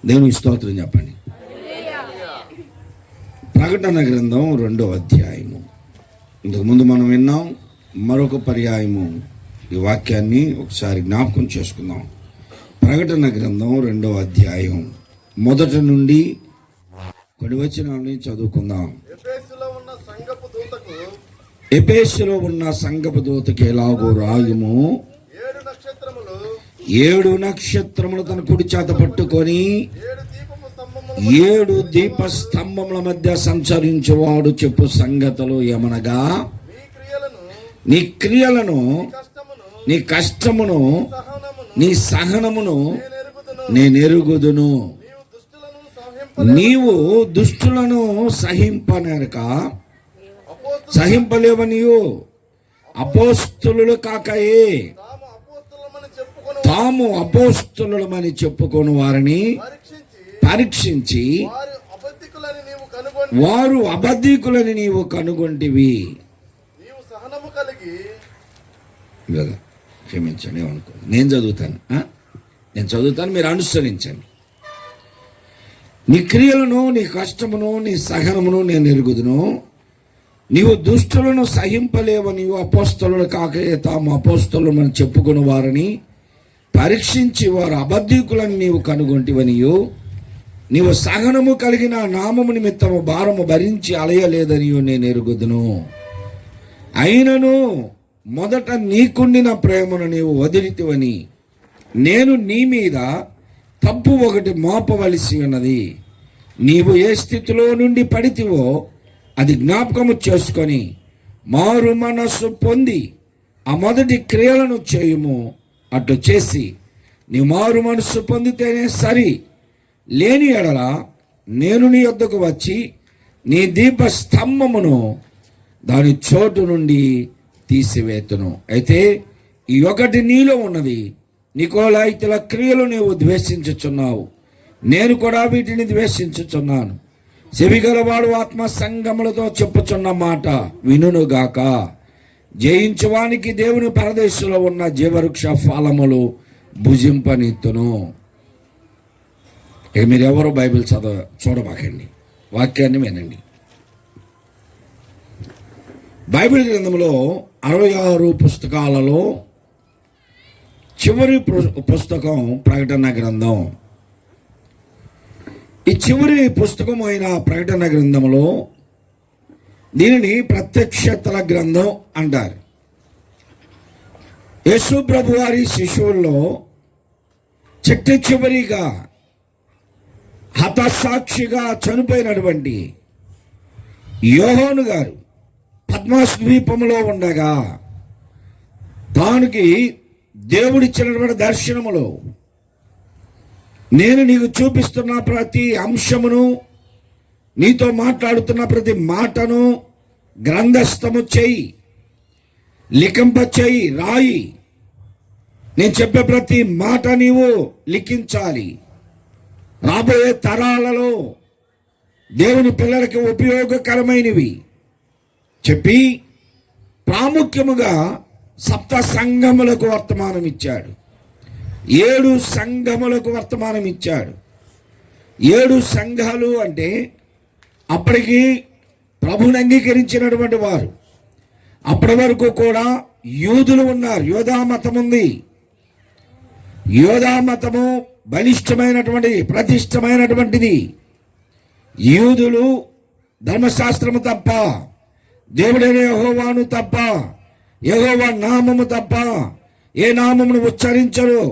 దేవునికి స్తోత్రం చెప్పండి. ప్రకటన గ్రంథం 2వ అధ్యాయము. ఇంతకుముందు మనం విన్నాం. మరొక పర్యాయము ఈ వాక్యాన్ని ఒకసారి జ్ఞాపకం చేసుకుందాం. ప్రకటన గ్రంథం 2వ అధ్యాయం మొదటి నుండి కొన్ని వచనాలని చదువుకుందాం. ఎఫెసులో ఉన్న సంఘపు దూతకి ఎలాగో రాయుము, 7 నక్షత్రములు తన కుడి చేత పట్టుకొని 7 దీపస్తంభముల మధ్య సంచరించువాడు చెప్పు సంగతులు ఏమనగా, నీ క్రియలను, నీ కష్టమును, నీ సహనమును నేను ఎరుగుదును. నీవు దుష్టులను సహింపలేవనియు అపోస్తులు కాకయే తాము అపోస్తులమని చెప్పుకొని వారిని పరీక్షించి వారు అబద్ధికులని నీవు కనుగొంటివి. క్షమించండి, ఏమనుకో. నేను చదువుతాను, మీరు అనుసరించండి. నీ క్రియలను, నీ కష్టమును, నీ సహనమును నేను ఎరుగుదును. నీవు దుష్టులను సహింపలేవ, నీవు అపోస్తలుడు కాక తాము అపోస్తలుమని చెప్పుకుని వారిని పరీక్షించి వారు అబద్ధికులను నీవు కనుగొంటివనియు, నీవు సహనము కలిగిన నామము నిమిత్తము భారము భరించి అలయలేదనియు నేను ఎరుగుదును. అయినను మొదట నీకుండిన ప్రేమను నీవు వదిలితివని నేను నీ మీద తప్పు ఒకటి మోపవలసి ఉన్నది. నీవు ఏ స్థితిలో నుండి పడితివో అది జ్ఞాపకము చేసుకొని మారు మనస్సు పొంది ఆ మొదటి క్రియలను చేయుము. అట్లు చేసి నీ మారు మనస్సు పొందితేనే సరి. లేని ఎడల నేను నీ వద్దకు వచ్చి నీ దీపస్తంభమును దాని చోటు నుండి తీసివేతును. అయితే ఈ ఒకటి నీలో ఉన్నది, నికోలాయితుల క్రియలు నీవు ద్వేషించుచున్నావు, నేను కూడా వీటిని ద్వేషించుచున్నాను. చెవిగలవాడు ఆత్మ సంగములతో చెప్పుచున్న మాట వినుగాక. జయించువానికి దేవుని పరదేశంలో ఉన్న జీవవృక్ష ఫలములు భుజింపనిత్తును. ఇక మీరెవరో బైబిల్ చూడబాకండి, వాక్యాన్ని వినండి. బైబిల్ గ్రంథంలో 66 పుస్తకాలలో చివరి పుస్తకం ప్రకటన గ్రంథం. ఈ చివరి పుస్తకం అయిన ప్రకటన గ్రంథంలో దీనిని ప్రత్యక్షతల గ్రంథం అంటారు. యేసు ప్రభు వారి శిశువుల్లో చివరిగా హతసాక్షిగా చనిపోయినటువంటి యోహాను గారు పద్మాసు ద్వీపంలో ఉండగా దానికి దేవుడిచ్చినటువంటి దర్శనములో నేను నీకు చూపిస్తున్న ప్రతి అంశమును, నీతో మాట్లాడుతున్న ప్రతి మాటను గ్రంథస్థము చేయి, లిఖింప చేయి, రాయి. నేను చెప్పే ప్రతి మాట నీవు లిఖించాలి. రాబోయే తరాలలో దేవుని పిల్లలకి ఉపయోగకరమైనవి చెప్పి ప్రాముఖ్యముగా 7 సంఘములకు వర్తమానం ఇచ్చాడు. 7 సంఘములకు వర్తమానం ఇచ్చాడు. 7 సంఘాలు అంటే అప్పటికి ప్రభుని అంగీకరించినటువంటి వారు. అప్పటి వరకు కూడా యూదులు ఉన్నారు. యోధా మతం ఉంది. యోధా మతము బలిష్టమైనటువంటిది, ప్రతిష్టమైనటువంటిది. యూదులు ధర్మశాస్త్రము తప్ప, దేవుడైన యెహోవాను తప్ప, యెహోవా నామము తప్ప ఏ నామమును ఉచ్చరించరు.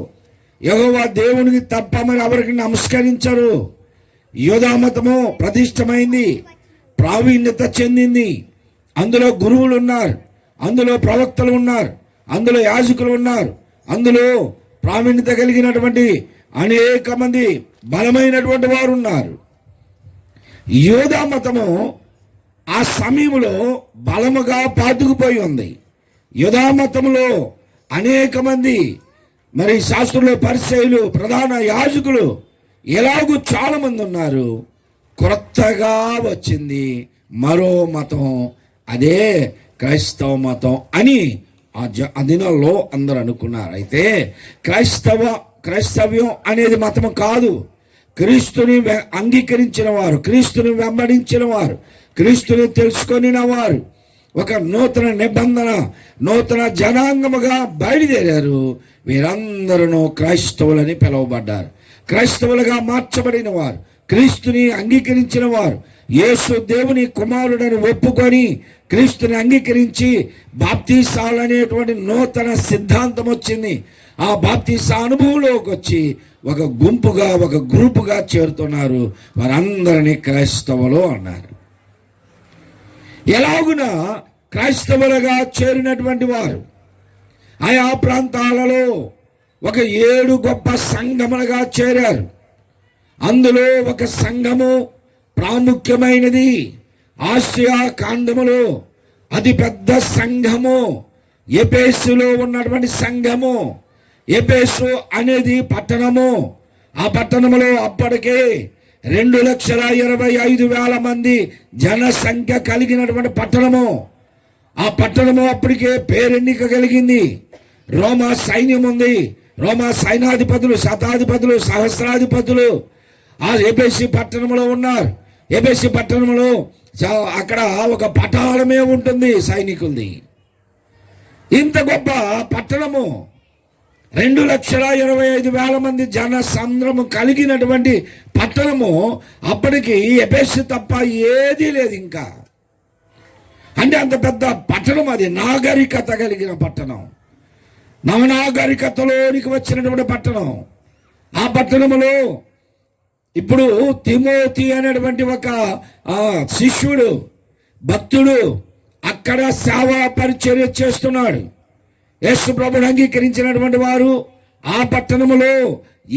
యెహోవా దేవునికి తప్ప మరి ఎవరికి నమస్కరించరు. యోధా మతము ప్రతిష్టమైంది, ప్రావీణ్యత చెందింది. అందులో గురువులు ఉన్నారు, అందులో ప్రవక్తలు ఉన్నారు, అందులో యాజకులు ఉన్నారు, అందులో ప్రావీణ్యత కలిగినటువంటి అనేక మంది బలమైనటువంటి వారు ఉన్నారు. యోధా మతము ఆ సమయంలో బలముగా పాతుకుపోయి ఉంది. యోధా మతములో అనేక మంది మరి శాస్త్రులు, పరిసయ్యులు, ప్రధాన యాజకులు ఎలాగూ చాలా మంది ఉన్నారు. కొత్తగా వచ్చింది మరో మతం, అదే క్రైస్తవ మతం అని ఆ దినాల్లో అందరూ అనుకున్నారు. అయితే క్రైస్తవ్యం అనేది మతము కాదు. క్రీస్తుని అంగీకరించిన వారు, క్రీస్తుని వెంబడించిన వారు, క్రీస్తుని తెలుసుకొనిన వారు ఒక నూతన నిబంధన, నూతన జనాంగముగా బయలుదేరారు. వీరందరూ క్రైస్తవులని పిలువబడ్డారు. క్రైస్తవులుగా మార్చబడిన వారు, క్రీస్తుని అంగీకరించిన వారు, యేసు దేవుని కుమారుడని ఒప్పుకొని క్రీస్తుని అంగీకరించి బాప్తీసాలనేటువంటి నూతన సిద్ధాంతం వచ్చింది. ఆ బాప్తీసా అనుభవంలోకి వచ్చి ఒక గుంపుగా, ఒక గ్రూపుగా చేరుతున్నారు. వారందరినీ క్రైస్తవులు అన్నారు. ఎలాగున క్రైస్తవులుగా చేరినటువంటి వారు ఆయా ప్రాంతాలలో ఒక 7 గొప్ప సంఘములుగా చేరారు. అందులో ఒక సంఘము ప్రాముఖ్యమైనది, ఆసియా ఖండములో అతి పెద్ద సంఘము ఎఫెసులో ఉన్నటువంటి సంఘము. ఎఫెసు అనేది పట్టణము. ఆ పట్టణములో అప్పటికే 2,25,000 మంది జనసంఖ్య కలిగినటువంటి పట్టణము. ఆ పట్టణము అప్పటికే పేరెన్నిక కలిగింది. రోమా సైన్యం ఉంది. రోమా సైనాధిపతులు, శతాధిపతులు, సహస్రాధిపతులు ఆ ఎఫెసు పట్టణంలో ఉన్నారు. ఎఫెసు పట్టణంలో అక్కడ ఒక పటాలమే ఉంటుంది సైనికులది. ఇంత గొప్ప పట్టణము, 2,25,000 మంది జనసంద్రము కలిగినటువంటి పట్టణము. అప్పటికి ఎఫెసు తప్ప ఏదీ లేదు ఇంకా. అంటే అంత పెద్ద పట్టణం అది. నాగరికత కలిగిన పట్టణం, నవనాగరికతలోనికి వచ్చినటువంటి పట్టణం. ఆ పట్టణములో ఇప్పుడు తిమోతి అనేటువంటి ఒక శిష్యుడు, భక్తుడు అక్కడ సేవా పరిచర్య చేస్తున్నాడు. యేసు ప్రభువుని అంగీకరించినటువంటి వారు ఆ పట్టణములో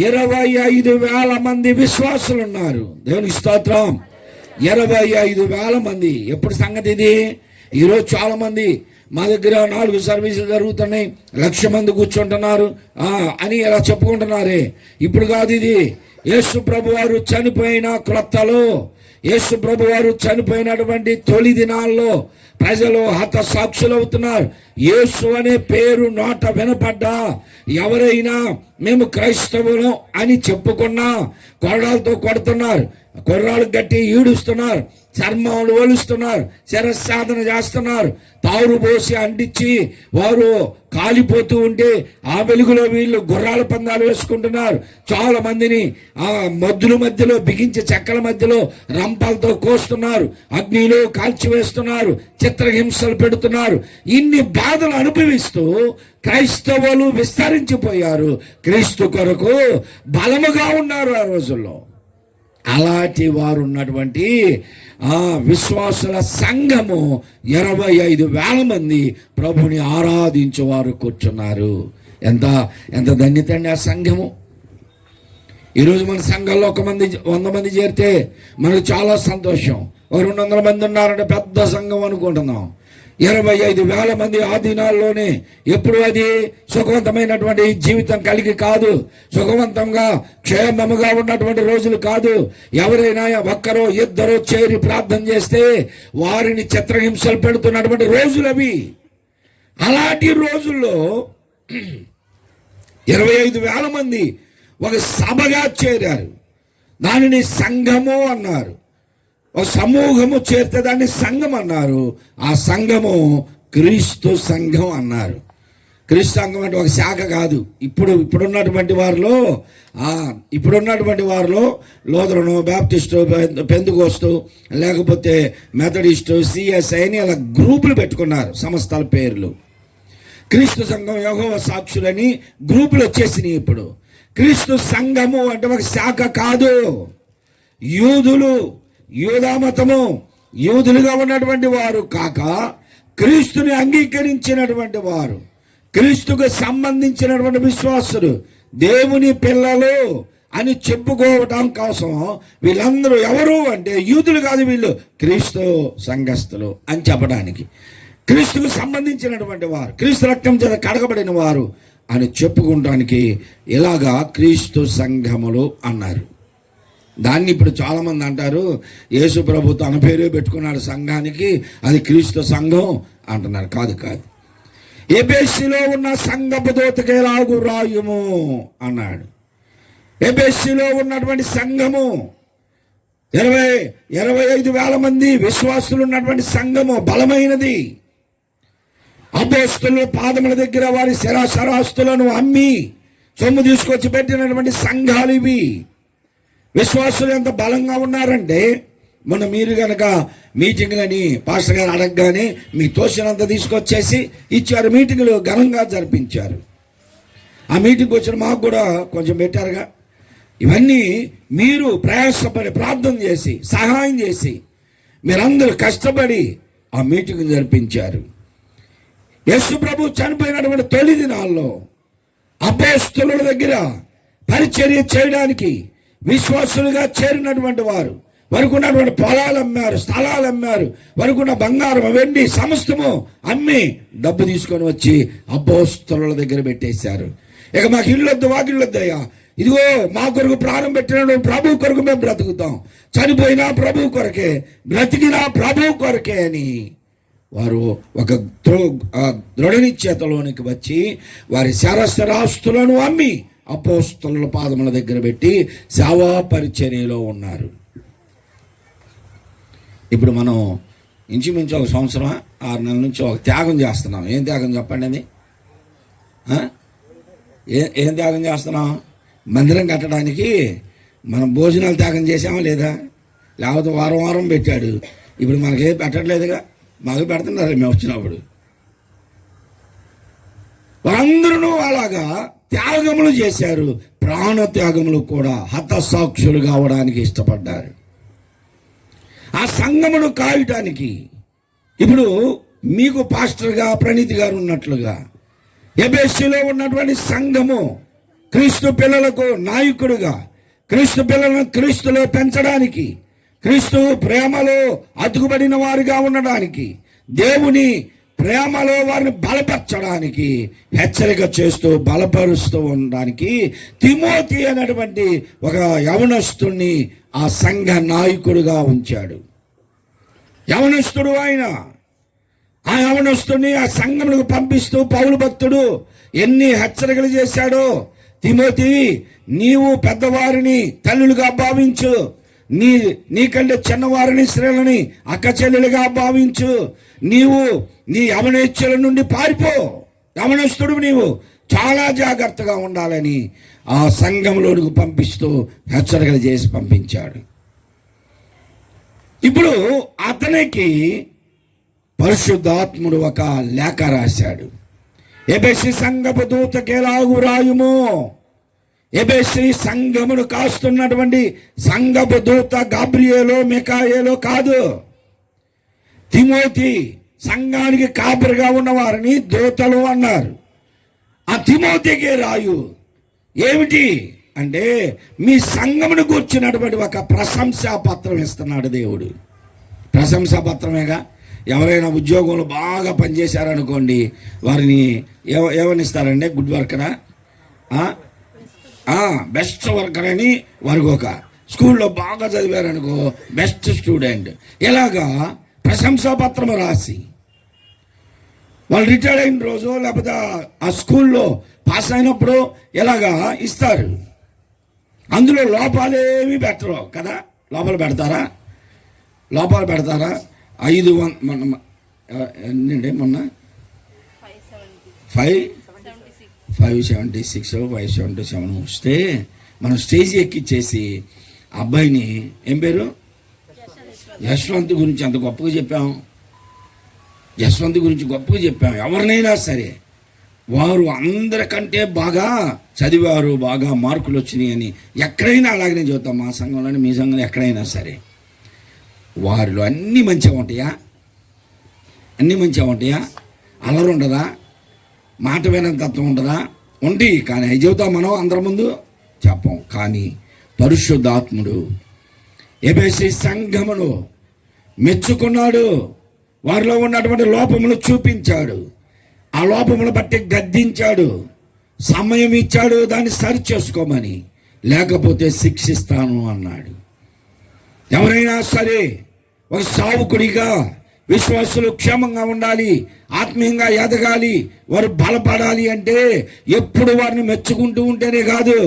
25,000 మంది విశ్వాసులు ఉన్నారు. దేవునికి స్తోత్రం. 25,000 మంది. ఎప్పుడు సంగతి ఇది? ఈరోజు చాలా మంది మా దగ్గర 4 సర్వీసులు జరుగుతున్నాయి, 1,00,000 మంది కూర్చుంటున్నారు అని ఇలా చెప్పుకుంటున్నారే. ఇప్పుడు కాదు ఇది. యేసు ప్రభు వారు చనిపోయిన క్రొత్తలో, యేసు ప్రభు వారు చనిపోయినటువంటి తొలి దినాల్లో ప్రజలు హతసాక్షులు అవుతున్నారు. యేసు అనే పేరు నోట వినపడ్డా ఎవరైనా మేము క్రైస్తవులు అని చెప్పుకున్నా కొరడాలతో కొడుతున్నారు, కొర్రాలు గట్టి ఈడుస్తున్నారు, చర్మాలు ఒలుస్తున్నారు, శిరస్సాధన చేస్తున్నారు, తారు పోసి అంటించి వారు కాలిపోతూ ఉంటే ఆ వెలుగులో వీళ్ళు గుర్రాల పందాలు వేసుకుంటున్నారు. చాలా మందిని ఆ మద్దుల మధ్యలో బిగించి చెక్కల మధ్యలో రంపాలతో కోస్తున్నారు, అగ్నిలో కాల్చివేస్తున్నారు, చిత్రహింసలు పెడుతున్నారు. ఇన్ని బాధలు అనుభవిస్తూ క్రైస్తవులు విస్తరించిపోయారు. క్రీస్తు కొరకు బలముగా ఉన్నారు ఆ రోజుల్లో. అలాంటి వారు ఉన్నటువంటి ఆ విశ్వాసుల సంఘము 25,000 మంది ప్రభుని ఆరాధించేవారు కూర్చున్నారు. ఎంత ఎంత ధన్యత అండి ఆ సంఘము. ఈరోజు మన సంఘంలో 100 మంది చేరితే మనకు చాలా సంతోషం. 200 మంది ఉన్నారంటే పెద్ద సంఘం అనుకుంటున్నాం. 25,000 మంది ఆ దినాల్లోనే. ఎప్పుడు అది సుఖవంతమైనటువంటి జీవితం కలిగి కాదు, సుఖవంతంగా క్షేమముగా ఉన్నటువంటి రోజులు కాదు. ఎవరైనా ఒక్కరో ఇద్దరో చేరి ప్రార్థన చేస్తే వారిని చిత్రహింసలు పెడుతున్నటువంటి రోజులు అవి. అలాంటి రోజుల్లో 25,000 మంది ఒక సభగా చేరారు. దానిని సంఘము అన్నారు. ఒక సమూహము చేరితే దాన్ని సంఘం అన్నారు. ఆ సంఘము క్రీస్తు సంఘం అన్నారు. క్రీస్తు సంఘం అంటే ఒక శాఖ కాదు. ఇప్పుడున్నటువంటి వారిలో లోదరను, బ్యాప్టిస్టు, పెంతుకోస్తు, లేకపోతే మెథడిస్టు, సిఎస్ఐ అని అలా గ్రూపులు పెట్టుకున్నారు, సంస్థల పేర్లు. క్రీస్తు సంఘం, యెహోవా సాక్షులని గ్రూపులు వచ్చేసినాయి ఇప్పుడు. క్రీస్తు సంఘము అంటే ఒక శాఖ కాదు. యూదులు, యూదామతము, యూదులుగా ఉన్నటువంటి వారు కాక క్రీస్తుని అంగీకరించినటువంటి వారు, క్రీస్తుకు సంబంధించినటువంటి విశ్వాసులు, దేవుని పిల్లలు అని చెప్పుకోవటం కోసం వీళ్ళందరూ ఎవరు అంటే యూదులు కాదు, వీళ్ళు క్రీస్తు సంఘస్థులు అని చెప్పడానికి, క్రీస్తుకు సంబంధించినటువంటి వారు, క్రీస్తు రక్తం చేత కడగబడిన వారు అని చెప్పుకోవడానికి ఇలాగా క్రీస్తు సంఘములు అన్నారు. దాన్ని ఇప్పుడు చాలామంది అంటారు యేసు ప్రభు తన పేరే పెట్టుకున్నాడు సంఘానికి, అది క్రీస్తు సంఘం అంటున్నారు. కాదు. ఎఫెసులో ఉన్న సంఘపు దూతకి ఎలాగు రాయుము అన్నాడు. ఎబెస్సీలో ఉన్నటువంటి సంఘము 25,000 మంది విశ్వాసులు ఉన్నటువంటి సంఘము బలమైనది. అపోస్తలుల పాదముల దగ్గర వారి శరాశరాస్తులను అమ్మి సొమ్ము తీసుకొచ్చి పెట్టినటువంటి సంఘాలు ఇవి. విశ్వాసులు ఎంత బలంగా ఉన్నారంటే, మొన్న మీరు కనుక మీటింగ్లని పాస్టర్ గారు అడగగానే మీ తోచినంత తీసుకొచ్చేసి ఇచ్చారు. మీటింగ్లు ఘనంగా జరిపించారు. ఆ మీటింగ్కి వచ్చిన మాకు కూడా కొంచెం పెట్టారుగా. ఇవన్నీ మీరు ప్రయాసపడి ప్రార్థన చేసి సహాయం చేసి మీరందరూ కష్టపడి ఆ మీటింగ్ జరిపించారు. యేసు ప్రభు చనిపోయినటువంటి తొలి దినాల్లో అపోస్తలుల దగ్గర పరిచర్య చేయడానికి విశ్వాసులుగా చేరినటువంటి వారు వారికి ఉన్నటువంటి పొలాలు అమ్మారు, స్థలాలు అమ్మారు, వారికి ఉన్న బంగారం వెండి సమస్తము అమ్మి డబ్బు తీసుకొని వచ్చి అపోస్తలుల దగ్గర పెట్టేశారు. ఇక మాకు ఇల్లొద్దు వాకిళ్ళొద్దు అయ్యా, ఇదిగో మా కొరకు ప్రాణం పెట్టిన ప్రభు కొరకు మేము బ్రతుకుతాం, చనిపోయినా ప్రభు కొరకే, బ్రతికినా ప్రభు కొరకే అని వారు ఒక దృఢ నిశ్చయతలోనికి వచ్చి వారి శరస్థరాస్తులను అమ్మి అపోస్తలుల పాదముల దగ్గర పెట్టి సేవా పరిచర్యలో ఉన్నారు. ఇప్పుడు మనం ఇంచుమించు 1 సంవత్సరం 6 నెలల నుంచి ఒక త్యాగం చేస్తున్నాం. ఏం త్యాగం చెప్పండి అది? ఏం త్యాగం చేస్తున్నాం? మందిరం కట్టడానికి మనం భోజనాలు త్యాగం చేసామా లేదా? లేకపోతే వారం వారం పెట్టాడు, ఇప్పుడు మనకేం పెట్టట్లేదుగా. మాకు పెడుతున్నారు మేము వచ్చినప్పుడు. వారందరూ అలాగా త్యాగములు చేశారు. ప్రాణ త్యాగములు కూడా హతసాక్షులు కావడానికి ఇష్టపడ్డారు. ఆ సంఘమును కాయటానికి ఇప్పుడు మీకు పాస్టర్గా ప్రణీతి గారు ఉన్నట్లుగా ఎబెస్సీలో ఉన్నటువంటి సంఘము క్రీస్తు పిల్లలకు నాయకుడుగా, క్రీస్తు పిల్లలను క్రీస్తులో పెంచడానికి, క్రీస్తు ప్రేమలో అతుకుబడిన వారిగా ఉండడానికి, దేవుని ప్రేమలో వారిని బలపరచడానికి హెచ్చరిక చేస్తూ బలపరుస్తూ ఉండడానికి తిమోతి అనేటువంటి ఒక యవనస్తుడిని ఆ సంఘ నాయకుడుగా ఉంచాడు. యవనస్తుడు ఆయన. ఆ యవనస్తుడిని ఆ సంఘములకు పంపిస్తూ పౌలు భక్తుడు ఎన్ని హెచ్చరికలు చేశాడో, తిమోతి నీవు పెద్దవారిని తల్లులుగా భావించు, నీకంటే చిన్నవారిని స్త్రీలని అక్క చెల్లెలుగా భావించు, నీవు నీ యవనేచ్ఛల నుండి పారిపో, యవనస్తుడు నీవు చాలా జాగ్రత్తగా ఉండాలని ఆ సంఘంలోనికి పంపిస్తూ హెచ్చరికలు చేసి పంపించాడు. ఇప్పుడు అతనికి పరిశుద్ధాత్ముడు ఒక లేఖ రాశాడు. ఎబెస్సీ సంఘపు దూతకెలాగు రాయుమో. ఎబెస్సీ సంఘమును కాస్తున్నటువంటి సంఘపు దూత గాబ్రియేలో మికాయేలో కాదు. తిమోతి సంఘానికి కాపరిగా ఉన్నవారిని దూతలు అన్నారు. ఆ తిమోతికే రాయు. ఏమిటి అంటే మీ సంఘమును కూర్చున్నటువంటి ఒక ప్రశంసా పత్రం ఇస్తున్నాడు దేవుడు. ప్రశంసా పత్రమేగా. ఎవరైనా ఉద్యోగంలో బాగా పనిచేశారనుకోండి, వారిని ఏమనిస్తారంటే గుడ్ వర్కరా, బెస్ట్ వర్కర్ అని. వారికి ఒక స్కూల్లో బాగా చదివారనుకో బెస్ట్ స్టూడెంట్. ఇలాగా ప్రశంసా పత్రం రాసి వాళ్ళు రిటైర్డ్ అయిన రోజు లేకపోతే ఆ స్కూల్లో పాస్ అయినప్పుడు ఇలాగా ఇస్తారు. అందులో లోపాలేమి పెట్టరు కదా. లోపాలు పెడతారా? 500 మొన్న 576 577 వస్తే మనం స్టేజ్ ఎక్కిచ్చేసి అబ్బాయిని, ఏం పేరు, యశ్వంత్ గురించి అంత గొప్పగా చెప్పాం. యశ్వంత్ గురించి గొప్పగా చెప్పాం. ఎవరినైనా సరే వారు అందరికంటే బాగా చదివారు, బాగా మార్కులు వచ్చినాయి అని ఎక్కడైనా అలాగనే చెబుతాం. మా సంఘంలోనే మీ సంఘంలో ఎక్కడైనా సరే వారిలో అన్నీ మంచిగా ఉంటాయా? అన్నీ మంచిగా ఉంటాయా? అల్లరి ఉండదా? మాట వినని తత్వం ఉండదా? ఉండి కానీ అవి చెబుతాం మనం అందరి ముందు చెప్పం. కానీ పరిశుద్ధాత్ముడు ఎబెస్సీ సంఘమును మెచ్చుకున్నాడు. వారిలో ఉన్నటువంటి లోపములు చూపించాడు. ఆ లోపములు బట్టి గద్దించాడు, సమయం ఇచ్చాడు దాన్ని సరి చేసుకోమని, లేకపోతే శిక్షిస్తాను అన్నాడు. ఎవరైనా సరే ఒక సావుకుడిగా విశ్వాసులు క్షేమంగా ఉండాలి, ఆత్మీయంగా ఎదగాలి, వారు బలపడాలి అంటే ఎప్పుడు వారిని మెచ్చుకుంటూ ఉంటేనే కాదు,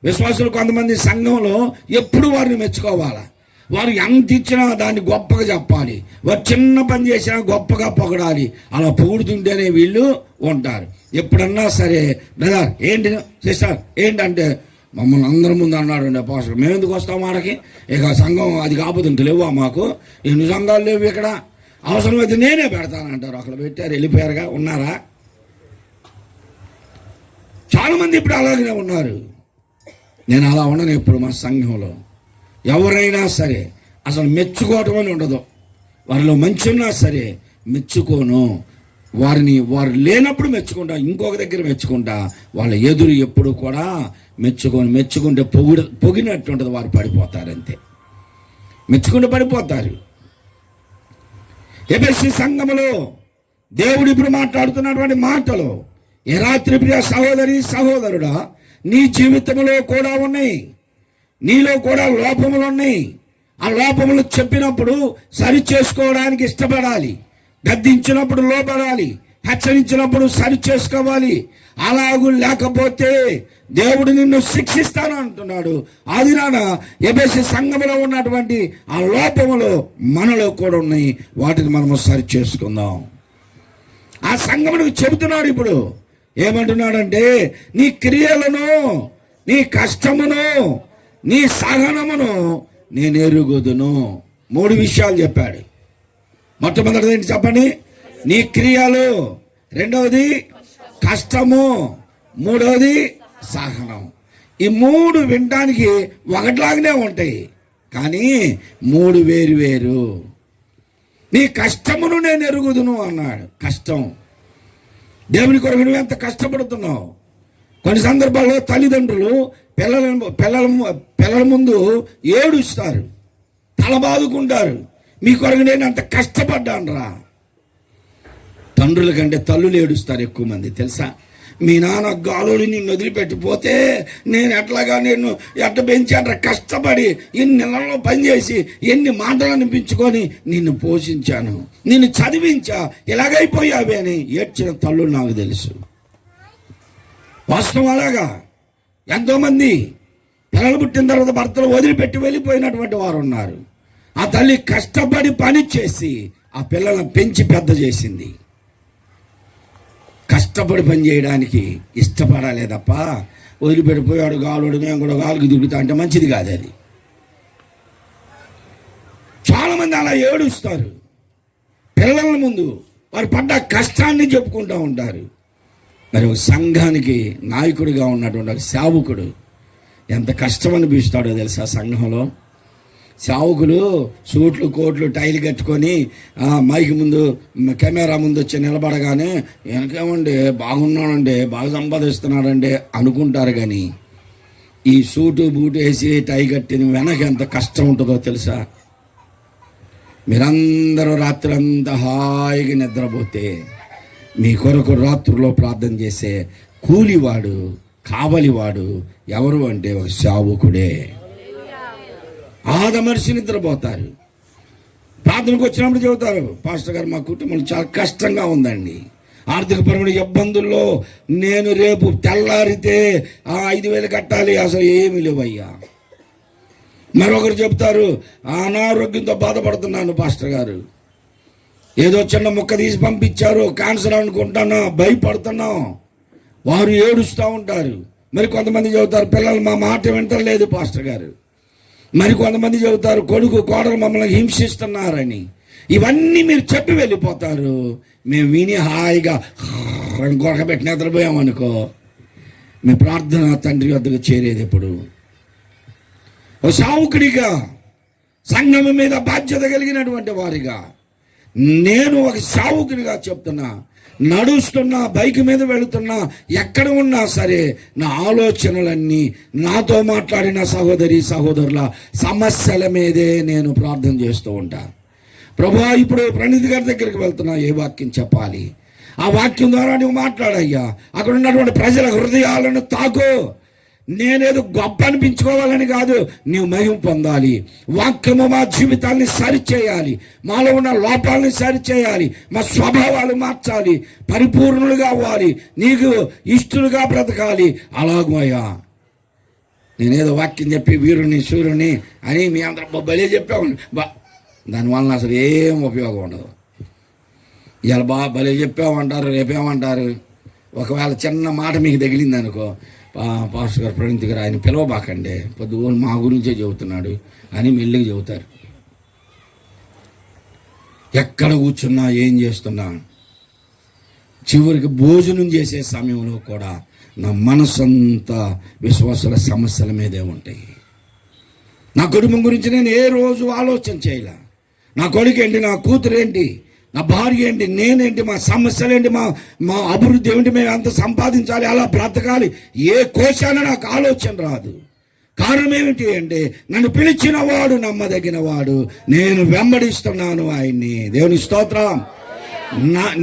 విశ్వాసులు కొంతమంది సంఘంలో ఎప్పుడు వారిని మెచ్చుకోవాలా, వారు ఎంత ఇచ్చినా దాన్ని గొప్పగా చెప్పాలి, వారు చిన్న పని చేసినా గొప్పగా పొగడాలి. అలా పొగుడుతుంటేనే వీళ్ళు ఉంటారు. ఎప్పుడన్నా సరే బ్రదర్ ఏంటి, సిస్టర్ ఏంటంటే మమ్మల్ని అందరి ముందు అన్నాడు అండి పాస్టర్, మేము ఎందుకు వస్తాం వాడికి, ఇక సంఘం అది కాకపోతే లేవా మాకు, ఎన్ని సంఘాలు లేవు ఇక్కడ, అవసరమైతే నేనే పెడతానంటారు. అక్కడ పెట్టారు, వెళ్ళిపోయారుగా, ఉన్నారా? చాలామంది ఇప్పుడు అలాగనే ఉన్నారు. నేను అలా ఉండను ఎప్పుడు. మా సంఘంలో ఎవరైనా సరే అసలు మెచ్చుకోవటం అని ఉండదు. వారిలో మంచి ఉన్నా సరే మెచ్చుకోను. వారు లేనప్పుడు మెచ్చుకుంటా, ఇంకొక దగ్గర మెచ్చుకుంటా, వాళ్ళ ఎదురు ఎప్పుడు కూడా మెచ్చుకుంటే పొగినట్టు ఉంటుంది. వారు పడిపోతారు, అంతే. మెచ్చుకుంటే పడిపోతారు. ఎఫెసీ సంఘములో దేవుడు ఇప్పుడు మాట్లాడుతున్నటువంటి మాటలు, ఏ రాత్రి ప్రియ సహోదరి సహోదరుడా, నీ జీవితంలో కూడా ఉన్నాయి, నీలో కూడా లోపములు ఉన్నాయి. ఆ లోపములు చెప్పినప్పుడు సరి చేసుకోవడానికి ఇష్టపడాలి, గద్దించినప్పుడు లోపడాలి, హెచ్చరించినప్పుడు సరి చేసుకోవాలి. అలాగూ లేకపోతే దేవుడు నిన్ను శిక్షిస్తాను అంటున్నాడు. అది నాన్న ఎఫెసీ సంఘములో ఉన్నటువంటి ఆ లోపములు మనలో కూడా ఉన్నాయి. వాటిని మనము సరి చేసుకుందాం. ఆ సంఘమునికి చెబుతున్నాడు ఇప్పుడు. ఏమంటున్నాడంటే, నీ క్రియలను, నీ కష్టమును, నీ సహనమును నేను ఎరుగుదును. 3 విషయాలు చెప్పాడు. మొట్టమొదటిది ఏంటి చెప్పండి? నీ క్రియలు, రెండవది కష్టము, మూడవది సహనం. ఈ 3 వినడానికి ఒకటిలాగానే ఉంటాయి, కానీ 3 వేరు వేరు. నీ కష్టమును నేను ఎరుగుదును అన్నాడు. కష్టం, దేవుని కొరకు నువ్వు ఎంత కష్టపడుతున్నావు. కొన్ని సందర్భాల్లో తల్లిదండ్రులు పిల్లల ముందు ఏడుస్తారు, తల బాదుకుంటారు. మీ కొరకు నేను అంత కష్టపడ్డాను రా. తండ్రుల కంటే తల్లులు ఏడుస్తారు ఎక్కువ మంది, తెలుసా? మీ నాన్న గాలులు నిన్ను వదిలిపెట్టిపోతే నేను ఎట్ట పెంచాను, కష్టపడి ఎన్ని నెలల్లో పనిచేసి ఎన్ని మాటలు అనిపించుకొని నిన్ను పోషించాను, నిన్ను చదివించా, ఇలాగైపోయావే అని ఏడ్చిన తల్లులు నాకు తెలుసు. వాస్తవం అలాగా ఎంతోమంది పిల్లలు పుట్టిన తర్వాత భర్తలు వదిలిపెట్టి వెళ్ళిపోయినటువంటి వారు ఉన్నారు. ఆ తల్లి కష్టపడి పని చేసి ఆ పిల్లలను పెంచి పెద్ద చేసింది. కష్టపడి పని చేయడానికి ఇష్టపడాలే తప్ప వదిలిపెట్టిపోయాడు గాలుడు, మేము కూడా గాలికి దిగుతా అంటే మంచిది కాదు. అది చాలామంది అలా ఏడుస్తారు. పిల్లల ముందు వారు పడ్డ కష్టాన్ని చెప్పుకుంటూ ఉంటారు. మరి ఒక సంఘానికి నాయకుడిగా ఉన్నటువంటి ఒక సేవకుడు ఎంత కష్టం అనిపిస్తాడో తెలుసా? సంఘంలో సేవకులు సూట్లు కోట్లు టైలు కట్టుకొని మైక్ ముందు కెమెరా ముందు వచ్చి నిలబడగానే వెనకేమండి బాగున్నాడండి, బాగా సంపాదిస్తున్నాడండి అనుకుంటారు. కానీ ఈ సూటు బూటు వేసి టై కట్టిన వెనక ఎంత కష్టం ఉంటుందో తెలుసా? మీరందరూ రాత్రంతా హాయిగా నిద్రపోతే మీ కొరకు రాత్రుల్లో ప్రార్థన చేసే కూలివాడు, కావలివాడు ఎవరు అంటే ఒక సేవకుడే. ఆదమర్చి నిద్రపోతారు. ప్రార్థనకు వచ్చినప్పుడు చెబుతారు, పాస్టర్ గారు మా కుటుంబం చాలా కష్టంగా ఉందండి, ఆర్థికపరమైన ఇబ్బందుల్లో నేను రేపు తెల్లారితే 5,000 కట్టాలి, అసలు ఏమీ లేవయ్యా. మరొకరు చెప్తారు, అనారోగ్యంతో బాధపడుతున్నాను పాస్టర్ గారు, ఏదో చిన్న ముక్క తీసి పంపించారు, క్యాన్సర్ అనుకుంటాను, భయపడుతున్నాం. వారు ఏడుస్తూ ఉంటారు. మరి కొంతమంది చెబుతారు, పిల్లలు మా మాట వింటలేదు పాస్టర్ గారు. మరి కొంతమంది చెబుతారు, కొడుకు కోడలు మమ్మల్ని హింసిస్తున్నారని. ఇవన్నీ మీరు చెప్పి వెళ్ళిపోతారు. మేము విని హాయిగా కొరకబెట్టి నిద్రపోయామనుకో, మీ ప్రార్థన తండ్రి వద్దకు చేరేది ఎప్పుడు? ఓ సావుకుడిగా, సంఘం మీద బాధ్యత కలిగినటువంటి వారిగా నేను ఒక సావుకునిగా చెప్తున్నా, నడుస్తున్నా, బైక్ మీద వెళుతున్నా, ఎక్కడ ఉన్నా సరే నా ఆలోచనలన్నీ నాతో మాట్లాడిన సహోదరి సహోదరుల సమస్యల మీదే నేను ప్రార్థన చేస్తూ ఉంటాను. ప్రభువా, ఇప్పుడు ప్రణీత్ గారి దగ్గరికి వెళ్తున్నా, ఏ వాక్యం చెప్పాలి? ఆ వాక్యం ద్వారా నువ్వు మాట్లాడయ్యా. అక్కడ ఉన్నటువంటి ప్రజల హృదయాలను తాకు. నేనేదో గొప్ప అనిపించుకోవాలని కాదు, నీవు మహిమ పొందాలి. వాక్యము మా జీవితాన్ని సరిచేయాలి, మాలో ఉన్న లోపాలని సరిచేయాలి, మా స్వభావాలు మార్చాలి, పరిపూర్ణులుగా అవ్వాలి, నీకు ఇష్టలుగా బ్రతకాలి. అలాగోయ్యా నేనేదో వాక్యం చెప్పి వీరుని సూర్యుని అని మీ అందరూ భలే చెప్పామండి దానివల్ల అసలు ఏం ఉపయోగం ఉండదు. ఇలా భలే చెప్పామంటారు, రేపేమంటారు. ఒకవేళ చిన్న మాట మీకు తగిలింది అనుకో, పాస్టర్ గారు ప్రణీత్ గారు ఆయన పిలవబాకండి, పొద్దుగోలు మా గురించే చెబుతున్నాడు అని మెల్లిగా చెబుతారు. ఎక్కడ కూర్చున్నా ఏం చేస్తున్నా చివరికి భోజనం చేసే సమయంలో కూడా నా మనసంతా విశ్వాసాల సమస్యల మీదే ఉంటాయి. నా కుటుంబం గురించి నేను ఏ రోజు ఆలోచన చేయలే. నా కొడుకు ఏంటి, నా కూతురు ఏంటి, నా భార్య ఏంటి, నేనేంటి, మా సమస్యలు ఏంటి, మా అభివృద్ధి ఏమిటి, మేము అంత సంపాదించాలి, అలా బ్రతకాలి, ఏ కోశాన నాకు ఆలోచన రాదు. కారణం ఏమిటి అంటే నన్ను పిలిచిన వాడు నమ్మదగిన వాడు, నేను వెంబడిస్తున్నాను ఆయన్ని. దేవుని స్తోత్రం.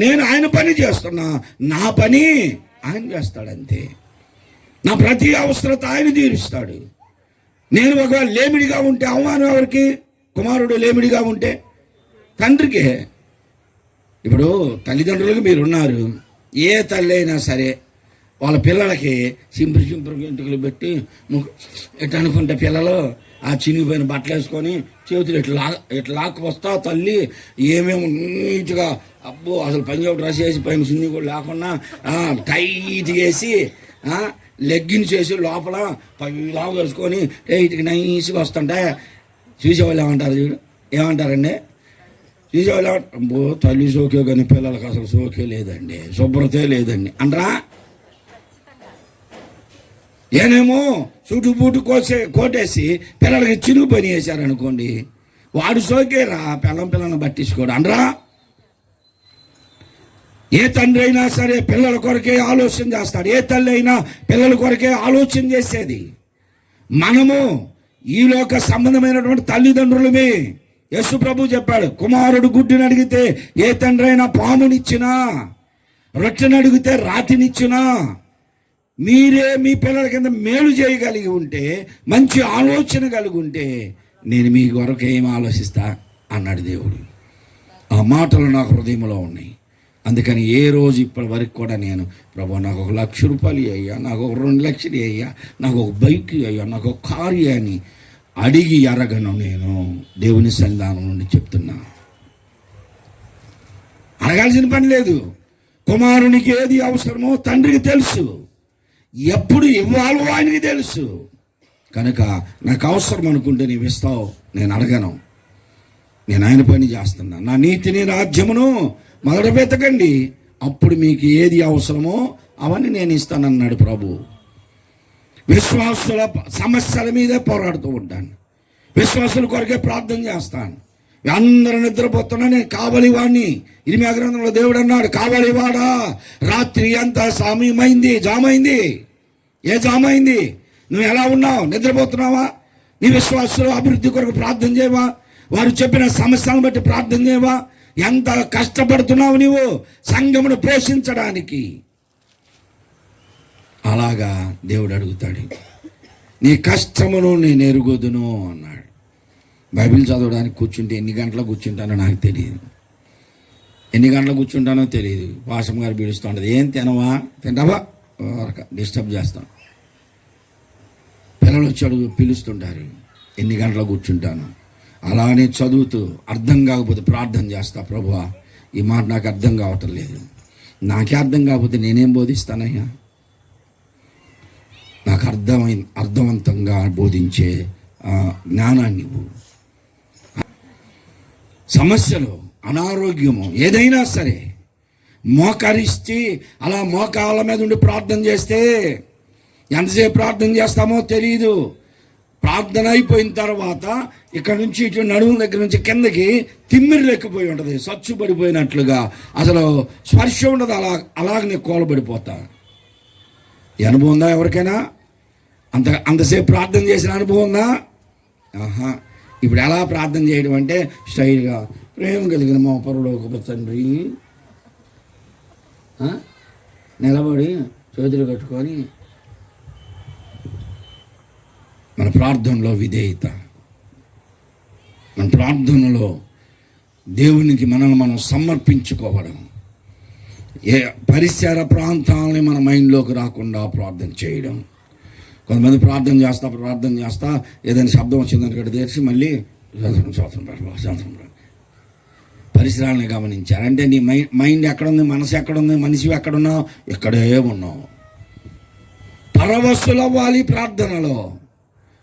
నేను ఆయన పని చేస్తున్నా, నా పని ఆయన చేస్తాడంతే. నా ప్రతి అవసరత ఆయన తీరుస్తాడు. నేను ఒకవేళ లేమిడిగా ఉంటే అవమానం ఎవరికి? కుమారుడు లేమిడిగా ఉంటే తండ్రికే. ఇప్పుడు తల్లిదండ్రులకు మీరున్నారు, ఏ తల్లి అయినా సరే వాళ్ళ పిల్లలకి సింపుల్ ఇంటికి పెట్టి ఎట్లా అనుకుంటే పిల్లలు ఆ చినిగిపోయిన బట్టలు వేసుకొని చేతులు ఇట్లా లాక్కు వస్తా తల్లి ఏమేమి నీట్గా అబ్బో అసలు పంజాబ్ డ్రెస్ వేసి పైన సున్ని కూడా లేకుండా టైట్ వేసి లెగ్గిన్స్ వేసి లోపల లావు వేసుకొని టైట్కి నైస్గా వస్తుంటే చూసేవాళ్ళు ఏమంటారు? చూడు ఏమంటారండి చూసేవాళ్ళు, అబ్బో తల్లి సోకే కానీ పిల్లలకు అసలు సోకే లేదండి, శుభ్రతే లేదండి అంటారా? ఏనేమో చుట్టుపూటు కోటేసి పిల్లలకి చిరుగు పని వేశారనుకోండి, వాడు సోకేరా పిల్లని పట్టించుకోడు అనరా? ఏ తండ్రి అయినా సరే పిల్లల కొరకే ఆలోచన చేస్తాడు, ఏ తల్లి అయినా పిల్లల కొరకే ఆలోచన చేసేది. మనము ఈ లోక సంబంధమైనటువంటి తల్లిదండ్రులమే. యేసు ప్రభు చెప్పాడు, కుమారుడు గుడ్డుని అడిగితే ఏ తండ్రి అయినా పామునిచ్చినా, రొట్టెని అడిగితే రాతినిచ్చినా, మీరే మీ పిల్లల కింద మేలు చేయగలిగి ఉంటే, మంచి ఆలోచన కలిగి ఉంటే నేను మీ కొరకు ఏం ఆలోచిస్తా అన్నాడు దేవుడు. ఆ మాటలు నాకు హృదయంలో ఉన్నాయి. అందుకని ఏ రోజు ఇప్పటి వరకు కూడా నేను ప్రభు నాకు 1,00,000 రూపాయలు అయ్యా, నాకు 2 లక్షలు అయ్యా, నాకు ఒక బైక్ అయ్యా, నాకు ఒక కారు అని అడిగి అరగను. నేను దేవుని సన్నిధానం నుండి చెప్తున్నా, అడగాల్సిన పని లేదు. కుమారునికి ఏది అవసరమో తండ్రికి తెలుసు, ఎప్పుడు ఇవ్వాలో ఆయనకి తెలుసు. కనుక నాకు అవసరం అనుకుంటే నీవు ఇస్తావు, నేను అడగను. నేను ఆయన పని చేస్తున్నా. నా నీతిని రాజ్యమును మొదట వెతకండి, అప్పుడు మీకు ఏది అవసరమో అవన్నీ నేను ఇస్తానన్నాడు ప్రభు. విశ్వాసుల సమస్యల మీదే పోరాడుతూ ఉంటాను, విశ్వాసుల కొరకే ప్రార్థన చేస్తాను. అందరూ నిద్రపోతున్నా నేను కావలివాడిని. ఇర్మీయా గ్రంథంలో దేవుడు అన్నాడు, కావలివాడా రాత్రి అంతా సమయమైంది, జామైంది. ఏ జామైంది? నువ్వు ఎలా ఉన్నావు? నిద్రపోతున్నావా? నీ విశ్వాసుల అభివృద్ధి కొరకు ప్రార్థన చేయవా? వారు చెప్పిన సమస్యలను బట్టి ప్రార్థన చేయవా? ఎంత కష్టపడుతున్నావు నీవు సంఘమును పోషించడానికి? అలాగా దేవుడు అడుగుతాడు. నీ కష్టమును నేను ఎరుగుదును అన్నాడు. బైబిల్ చదవడానికి కూర్చుంటే ఎన్ని గంటలకు కూర్చుంటానో నాకు తెలియదు, ఎన్ని గంటలకు కూర్చుంటానో తెలియదు. వాసం గారు పిలుస్తూ ఉంటుంది, ఏం తినవా, తింటావా, డిస్టర్బ్ చేస్తాం. పిల్లలు వచ్చి పిలుస్తుంటారు, ఎన్ని గంటలకు కూర్చుంటాను. అలానే చదువుతూ అర్థం కాకపోతే ప్రార్థన చేస్తా, ప్రభువా ఈ మాట నాకు అర్థం కావటం లేదు, నాకే అర్థం కాకపోతే నేనేం బోధిస్తానయ్యా? నాకు అర్థవంతంగా బోధించే జ్ఞానాన్ని ఇవ్వు. సమస్యలు, అనారోగ్యము ఏదైనా సరే మోకరిస్తే అలా మోకాళ్ళ మీద ఉండి ప్రార్థన చేస్తే ఎంతసేపు ప్రార్థన చేస్తామో తెలియదు. ప్రార్థన అయిపోయిన తర్వాత ఇక్కడ నుంచి ఇటు నడుము దగ్గర నుంచి కిందకి తిమ్మిరి లెక్కిపోయి ఉంటుంది, సచ్చుపడిపోయినట్లుగా, అసలు స్పర్శ ఉండదు, అలాగనే కోలబడిపోతా. ఈ అనుభవం ఉందా ఎవరికైనా? అంతసేపు ప్రార్థన చేసిన అనుభవం ఉందా? ఆహా. ఇప్పుడు ఎలా ప్రార్థన చేయడం అంటే స్టైల్గా, ప్రేమ కలిగిన మా పరలోకపు తండ్రి, నిలబడి చేతులు కట్టుకొని మన ప్రార్థనలో విధేయత, మన ప్రార్థనలో దేవునికి మనల్ని మనం సమర్పించుకోవడం, ఏ పరిసర ప్రాంతాలని మన మైండ్లోకి రాకుండా ప్రార్థన చేయడం, కొంతమంది ప్రార్థన చేస్తా ఏదైనా శబ్దం వచ్చిందని తెరిచి మళ్ళీ పరిసరాలను గమనించారు. అంటే నీ మైండ్ ఎక్కడుంది, మనసు ఎక్కడుంది, మనిషి ఎక్కడున్నావు, ఇక్కడే ఉన్నావు. పరవశులు అవ్వాలి, ప్రార్థనలో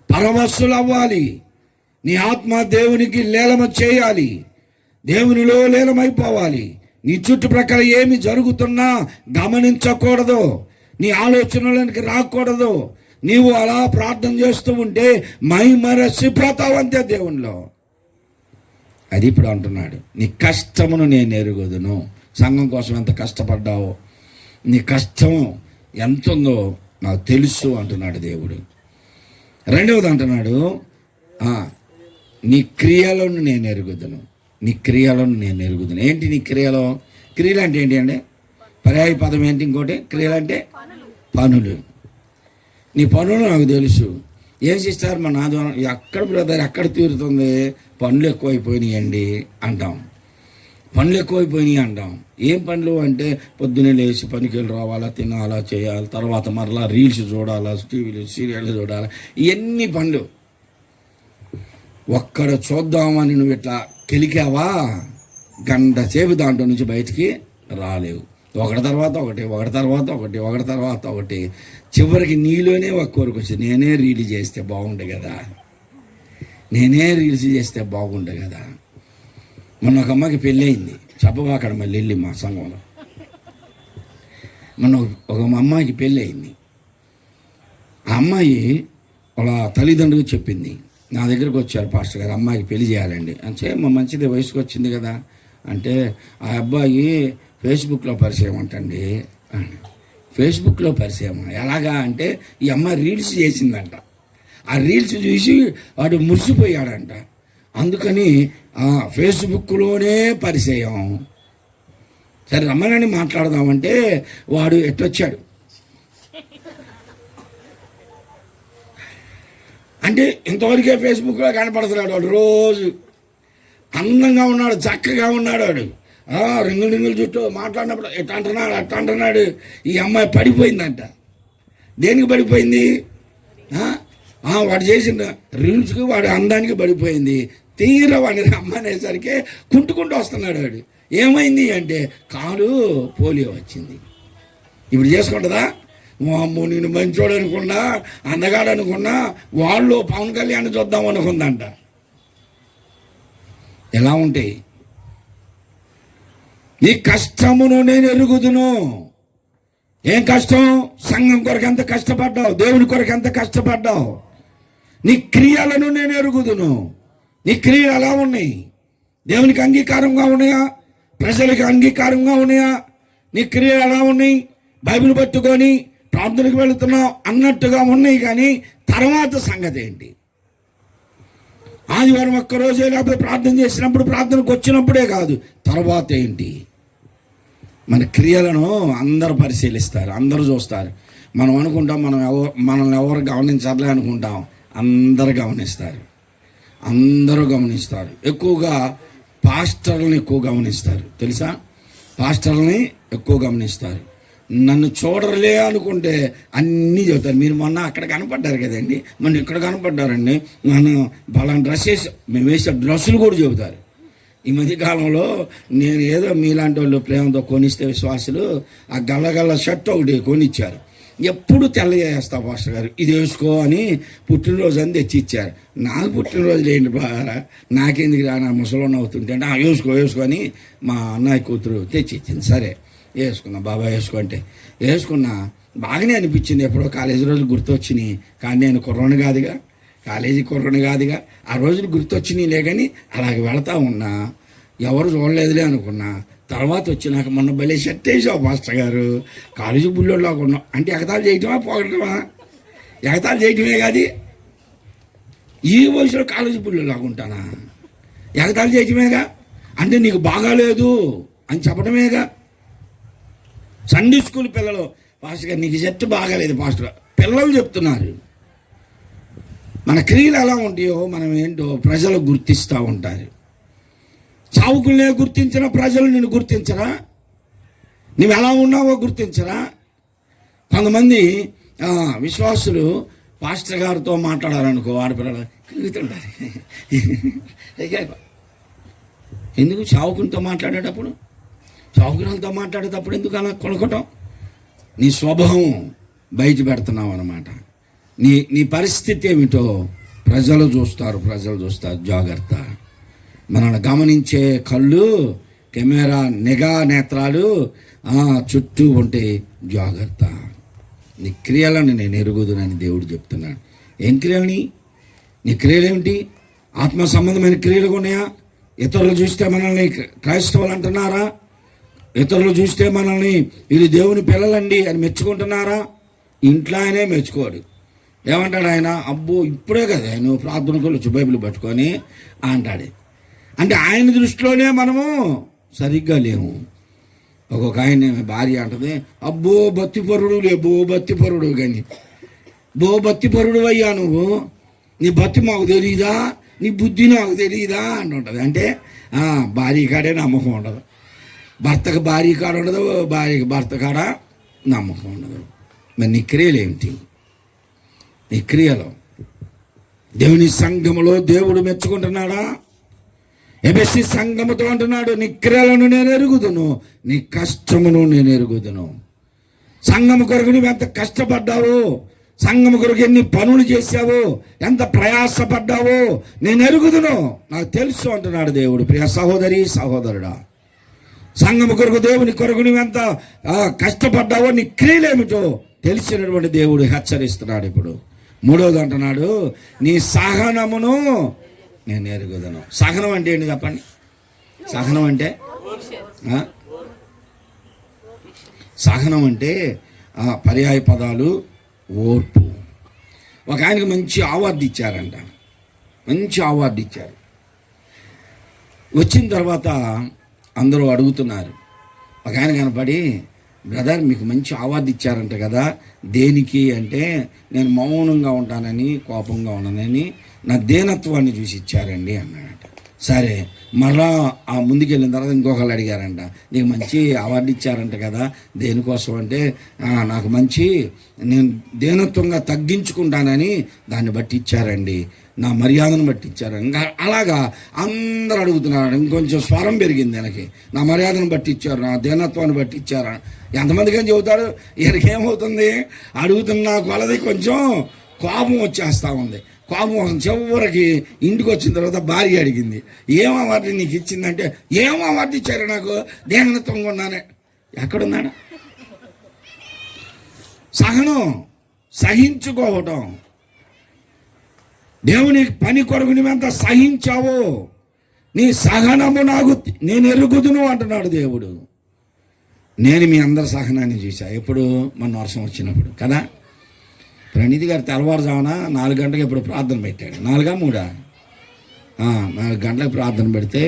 పరవశులు అవ్వాలి. నీ ఆత్మ దేవునికి లీలమ చేయాలి, దేవునిలో లీలమైపోవాలి. నీ చుట్టుప్రక్కల ఏమి జరుగుతున్నా గమనించకూడదు, నీ ఆలోచనలోనికి రాకూడదు. నీవు అలా ప్రార్థన చేస్తూ ఉంటే మైమరసిపోతావు అంతే దేవునిలో. అది ఇప్పుడు అంటున్నాడు, నీ కష్టమును నేను ఎరుగుదును. సంఘం కోసం ఎంత కష్టపడ్డావో, నీ కష్టం ఎంత ఉందో నాకు తెలుసు అంటున్నాడు దేవుడు. రెండవది అంటున్నాడు, నీ క్రియలను నేను ఎరుగుదును. నీ క్రియలను నేను ఎరుగుదును. ఏంటి నీ క్రియలు? క్రియలు అంటే ఏంటి అంటే పర్యాయ పదం ఏంటి? ఇంకోటి క్రియలు అంటే పనులు. నీ పనులు నాకు తెలుసు. ఏం చేస్తారు మన ఆదివారం ఎక్కడ బ్రదర్ ఎక్కడ తీరుతుంది, పనులు ఎక్కువైపోయినాయండి అంటాం. పనులు ఎక్కువైపోయినాయి అంటాం. ఏం పనులు అంటే పొద్దున్నే లేచి పనికి వెళ్ళి రావాలా, తినాలా, చేయాలి, తర్వాత మరలా రీల్స్ చూడాలా, టీవీలు సీరియళ్ళు చూడాలా, ఇవన్నీ పనులు. ఒక్కడ చూద్దామని నువ్వు ఇట్లా కెలికావా, గంట సేపు దాంట్లో నుంచి బయటికి రాలేవు. ఒకటి తర్వాత ఒకటి చివరికి నీలోనే ఒక కోరిక వచ్చింది, నేనే రీల్స్ చేస్తే బాగుండే కదా. మొన్న ఒక అమ్మకి పెళ్ళి అయింది, చెప్పబాకడ మళ్ళీ వెళ్ళి మా సంఘంలో. మొన్న ఒక అమ్మాయికి పెళ్ళి అయింది. ఆ అమ్మాయి వాళ్ళ తల్లిదండ్రులకు చెప్పింది, నా దగ్గరకు వచ్చారు, పాస్టర్ గారు అమ్మాయికి పెళ్లి చేయాలండి అంటే. మంచిది, వయసుకు వచ్చింది కదా అంటే. ఆ అబ్బాయి ఫేస్బుక్లో పరిచయం అంటండి. ఫేస్బుక్లో పరిచయం ఎలాగా అంటే, ఈ అమ్మాయి రీల్స్ చేసిందంట. ఆ రీల్స్ చూసి వాడు మురిసిపోయాడంట. అందుకని ఫేస్బుక్లోనే పరిచయం. సరే రమ్మనని మాట్లాడదామంటే వాడు ఎట్టొచ్చాడు అంటే ఇంతవరకే ఫేస్బుక్లో కనపడుతున్నాడు వాడు. రోజు అందంగా ఉన్నాడు, చక్కగా ఉన్నాడు వాడు. రింగులు చుట్టూ మాట్లాడినప్పుడు ఎట్లా అంటున్నాడు. ఈ అమ్మాయి పడిపోయిందంట. దేనికి పడిపోయింది? వాడు చేసిన రీల్స్కి వాడి అందానికి పడిపోయింది. తీరా వాడిని రమ్మనేసరికి కుంటుకుంటూ వస్తున్నాడు వాడు. ఏమైంది అంటే కాలు పోలియో వచ్చింది. ఇప్పుడు చేసుకుంటుందా? అమ్మో నేను మంచోడు అనుకున్నా, అందగాడు అనుకున్నా, వాళ్ళు పవన్ కళ్యాణ్ చూద్దాం అనుకుందంట. ఎలా ఉంటాయి? నీ కష్టమును నేను ఎరుగుదును. ఏం కష్టం? సంఘం కొరకు ఎంత కష్టపడ్డావు, దేవుని కొరకు ఎంత కష్టపడ్డావు. నీ క్రియలను నేను ఎరుగుదును. నీ క్రియలు ఎలా ఉన్నాయి? దేవునికి అంగీకారంగా ఉన్నాయా? ప్రజలకు అంగీకారంగా ఉన్నాయా? నీ క్రియలు ఎలా ఉన్నాయి? బైబిల్ పట్టుకొని ప్రార్థనకు వెళుతున్నావు అన్నట్టుగా ఉన్నాయి, కానీ తర్వాత సంగతి ఏంటి? ఆదివారం ఒక్కరోజే లేకపోతే ప్రార్థన చేసినప్పుడు, ప్రార్థనకు వచ్చినప్పుడే కాదు, తర్వాత ఏంటి? మన క్రియలను అందరూ పరిశీలిస్తారు, అందరూ చూస్తారు. మనం అనుకుంటాం మనల్ని ఎవరు గమనించాలి అనుకుంటాం. అందరూ గమనిస్తారు. ఎక్కువగా పాస్టర్లని ఎక్కువ గమనిస్తారు. తెలుసా? పాస్టర్లని ఎక్కువ గమనిస్తారు. నన్ను చూడలే అనుకుంటే అన్నీ చెబుతారు. మీరు మొన్న అక్కడ కనపడ్డారు కదండి, మొన్న ఇక్కడ కనపడ్డారండి, నన్ను బలం డ్రెస్ వేసి మేము వేసే డ్రెస్సులు కూడా చెబుతారు. ఈ మధ్యకాలంలో నేను ఏదో మీలాంటి వాళ్ళు ప్రేమతో కొనిస్తే విశ్వాసులు ఆ గల్లగల్ల షర్ట్ ఒకటి కొనిచ్చారు. ఎప్పుడు తెల్లజేస్తా పాస్టర్ గారు, ఇది వేసుకో అని పుట్టినరోజు అని తెచ్చి ఇచ్చారు. నాకు పుట్టినరోజులు ఏంటి బాగా, నాకెందుకు రా, నా ముసలోని అవుతుంటే అంటే వేసుకొని మా అన్నయ్య కూతురు తెచ్చి ఇచ్చింది. సరే వేసుకున్నా, బాబా వేసుకుంటే వేసుకున్నా. బాగానే అనిపించింది. ఎప్పుడో కాలేజీ రోజులు గుర్తొచ్చినాయి, కానీ నేను కాలేజీ కుర్రని కాదుగా. ఆ రోజులు గుర్తొచ్చినాయిలే, కానీ అలాగే వెళతా ఉన్నా, ఎవరు చూడలేదులే అనుకున్నా. తర్వాత వచ్చి నాకు మొన్న భలే షర్ట్ వేసావు పాస్టర్ గారు, కాలేజీ బుల్లోలాగా ఉన్నావు అంటే. ఎగతాలు చేయటమా పోగటమా? ఎగతాలు చేయటమే కాదు. ఈ వయసులో కాలేజీ బుల్లోలాగా ఉంటానా? ఎగతాలు చేయటమేగా. అంటే నీకు బాగాలేదు అని చెప్పడమేగా. సండే స్కూల్ పిల్లలు, పాస్టర్ గారు నీకు షర్ట్ బాగాలేదు పాస్టర్ గారు, పిల్లలు చెప్తున్నారు. మన క్రియలు ఎలా ఉంటాయో మనం ఏంటో ప్రజలు గుర్తిస్తూ ఉంటారు. సావుకులనే గుర్తించిన ప్రజలు నిన్ను గుర్తించరా? నువ్వు ఎలా ఉన్నావో గుర్తించరా? కొంతమంది విశ్వాసులు పాస్టర్ గారితో మాట్లాడాలనుకో ఆడపిల్లలు తిరుగుతుంటారు. ఎందుకు చావుకునితో మాట్లాడేటప్పుడు, చావుకురాలతో మాట్లాడేటప్పుడు ఎందుకు అలా కొలకటం? నీ స్వభావం బయట పెడుతున్నావు అన్నమాట. నీ పరిస్థితి ఏమిటో ప్రజలు చూస్తారు. జాగ్రత్త. మనల్ని గమనించే కళ్ళు, కెమెరా నిఘా నేత్రాలు చుట్టూ ఉంటే జాగ్రత్త. నీ క్రియలను నేను ఎరుగుదునని దేవుడు చెప్తున్నాడు. ఏం క్రియలని? నీ క్రియలు ఏమిటి? ఆత్మ సంబంధమైన క్రియలు ఉన్నాయా? ఇతరులు చూస్తే మనల్ని క్రైస్తవులు అంటున్నారా? ఇతరులు చూస్తే మనల్ని ఇది దేవుని పిల్లలండి అని మెచ్చుకుంటున్నారా? ఇంట్లో ఆయనే మెచ్చుకోడు. ఏమంటాడు ఆయన? అబ్బో ఇప్పుడే కదా నువ్వు ప్రార్థనకు వచ్చి బైబిల్ పట్టుకొని అంటాడు. అంటే ఆయన దృష్టిలోనే మనము సరిగ్గా లేము. ఒక్కొక్క ఆయన భార్య అంటది, అబ్బో భక్తిపరుడు భక్తిపరుడు కానీ భక్తిపరుడు అయ్యా నువ్వు, నీ భక్తి మాకు తెలియదా, నీ బుద్ధి నాకు తెలియదా అంటుంటుంది. అంటే భార్య కాడే నమ్మకం ఉండదు, భర్తకు భార్య కాడ ఉండదు, భార్యకి భర్త కాడ నమ్మకం ఉండదు. మరి నీ క్రియలు ఏమిటి? నీ క్రియలో దేవుని సంఘములో దేవుడు మెచ్చుకుంటున్నాడా? ఎబెసి సంఘముతో అంటున్నాడు, నీ క్రియలను నేను ఎరుగుదును, నీ కష్టమును నేను ఎరుగుదును. సంఘము కొరకు నువ్వు ఎంత కష్టపడ్డావు, సంఘము కొరకు ఎన్ని పనులు చేశావు, ఎంత ప్రయాసపడ్డావో నేను ఎరుగుదును, నాకు తెలుసు అంటున్నాడు దేవుడు. ప్రియ సహోదరి సహోదరుడా, సంఘము కొరకు దేవుని కొరకు నువ్వు ఎంత కష్టపడ్డావో నీ క్రియలేమిటో తెలిసినటువంటి దేవుడు హెచ్చరిస్తున్నాడు. ఇప్పుడు మూడోది అంటున్నాడు, నీ సహనమును నేను ఎరుగుదను. సహనం అంటే ఏంటి చెప్పండి? సహనం అంటే పర్యాయ పదాలు ఓర్పు. ఒక ఆయనకు మంచి అవార్డు ఇచ్చారంట, మంచి అవార్డు ఇచ్చారు. వచ్చిన తర్వాత అందరూ అడుగుతున్నారు. ఒక ఆయన కనపడి, బ్రదర్ మీకు మంచి అవార్డు ఇచ్చారంట కదా, దేనికి అంటే, నేను మౌనంగా ఉంటానని, కోపంగా ఉన్నానని నా దీనత్వాన్ని చూసి ఇచ్చారండి అన్నాడట. సరే, మళ్ళా ఆ ముందుకెళ్ళిన తర్వాత ఇంకొకళ్ళు అడిగారంట, నీకు మంచి అవార్డు ఇచ్చారంట కదా, దేనికోసం అంటే, నాకు మంచి నేను దీనత్వంగా తగ్గించుకుంటానని దాన్ని బట్టి ఇచ్చారండి, నా మర్యాదను బట్టి ఇచ్చారు. ఇంకా అలాగా అందరు అడుగుతున్నారు. ఇంకొంచెం స్వరం పెరిగింది ఆయనకి. నా మర్యాదను బట్టి ఇచ్చారు, నా దీనత్వాన్ని బట్టి ఇచ్చారు. ఎంతమందికి అని చెబుతాడు? ఈయనకి ఏమవుతుంది? అడుగుతున్న కొలది కొంచెం కోపం వచ్చేస్తూ ఉంది. కోపం చివరికి ఇంటికి వచ్చిన తర్వాత భార్య అడిగింది, ఏం అవార్డు నీకు ఇచ్చిందంటే, ఏం అవార్డు ఇచ్చారు నాకు, దీనత్వంగా ఉన్నానే. ఎక్కడున్నాడు? సహనం, సహించుకోవటం. దేవుని పని కొరకు నువ్వెంత సహించావో నీ సహనము నేను ఎరుగుదును అంటున్నాడు దేవుడు. నేను మీ అందరి సహనాన్ని చూసా. ఎప్పుడు? మన వర్షం వచ్చినప్పుడు కదా. ప్రణీతి గారు తెల్లవారుజామున 4 గంటలకు ఇప్పుడు ప్రార్థన పెట్టాడు. 4 గంటలకు ప్రార్థన పెడితే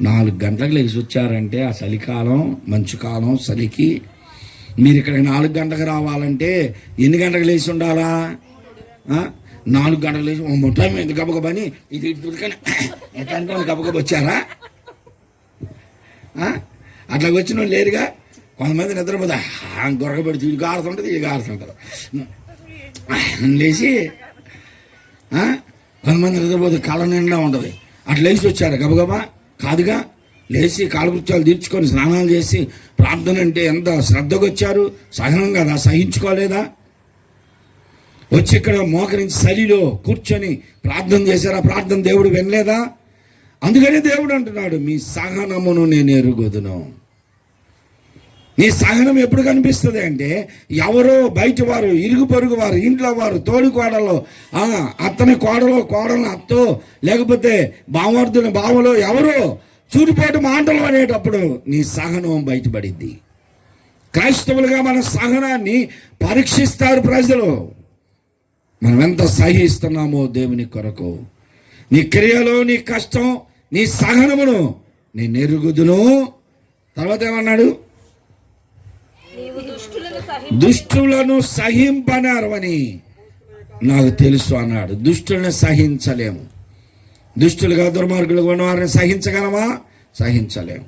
4 గంటలకు లేచి వచ్చారంటే ఆ చలికాలం, మంచు కాలం, చలికి మీరు ఇక్కడికి 4 గంటలకు రావాలంటే ఎన్ని గంటలకు లేచి ఉండాలా? 4 గంటలు లేచి మొత్తం ఎంత గబగబని ఇది ఎట్లా గబగబ వచ్చారా? అట్లా వచ్చిన వాళ్ళు లేరుగా. కొంతమంది నిద్రపోతా గొరగబెడి ఇది కారుతుంటుంది, ఇది కారుతుంటారు. లేచి కొంతమంది నిద్రపోతే కళ్ళ నిండా ఉంటుంది. అట్లా లేచి వచ్చారు గబగబా? కాదుగా. లేచి కాలకృత్యాలు తీర్చుకొని స్నానాలు చేసి ప్రార్థన అంటే ఎంత శ్రద్ధగా వచ్చారు. సహనం కదా, సహించుకోలేదా? వచ్చి ఇక్కడ మోకరించి చలిలో కూర్చొని ప్రార్థన చేశారా? ప్రార్థన దేవుడు వినలేదా? అందుకనే దేవుడు అంటున్నాడు, మీ సహనమును నేను ఎరుగుదును. నీ సహనం ఎప్పుడు కనిపిస్తుంది అంటే, ఎవరో బయట వారు, ఇరుగు పొరుగు వారు, ఇంట్లో వారు, తోడు కోడలో, అత్తని కోడలను అత్తో, లేకపోతే బామర్దుని బావలో ఎవరో చూడిపోటు మాటలు అనేటప్పుడు నీ సహనం బయటపడిద్ది. క్రైస్తవులుగా మన సహనాన్ని పరీక్షిస్తారు ప్రజలు. మనం ఎంత సహిస్తున్నామో దేవుని కొరకు. నీ క్రియలో నీ కష్టం, నీ సహనమును నేను ఎరుగుదును. తర్వాత ఏమన్నాడు? దుష్టులను సహింపనారని నాకు తెలుసు అన్నాడు. దుష్టులను సహించలేము. దుష్టులుగా దుర్మార్గులుగా ఉన్న వారిని సహించగలమా? సహించలేము.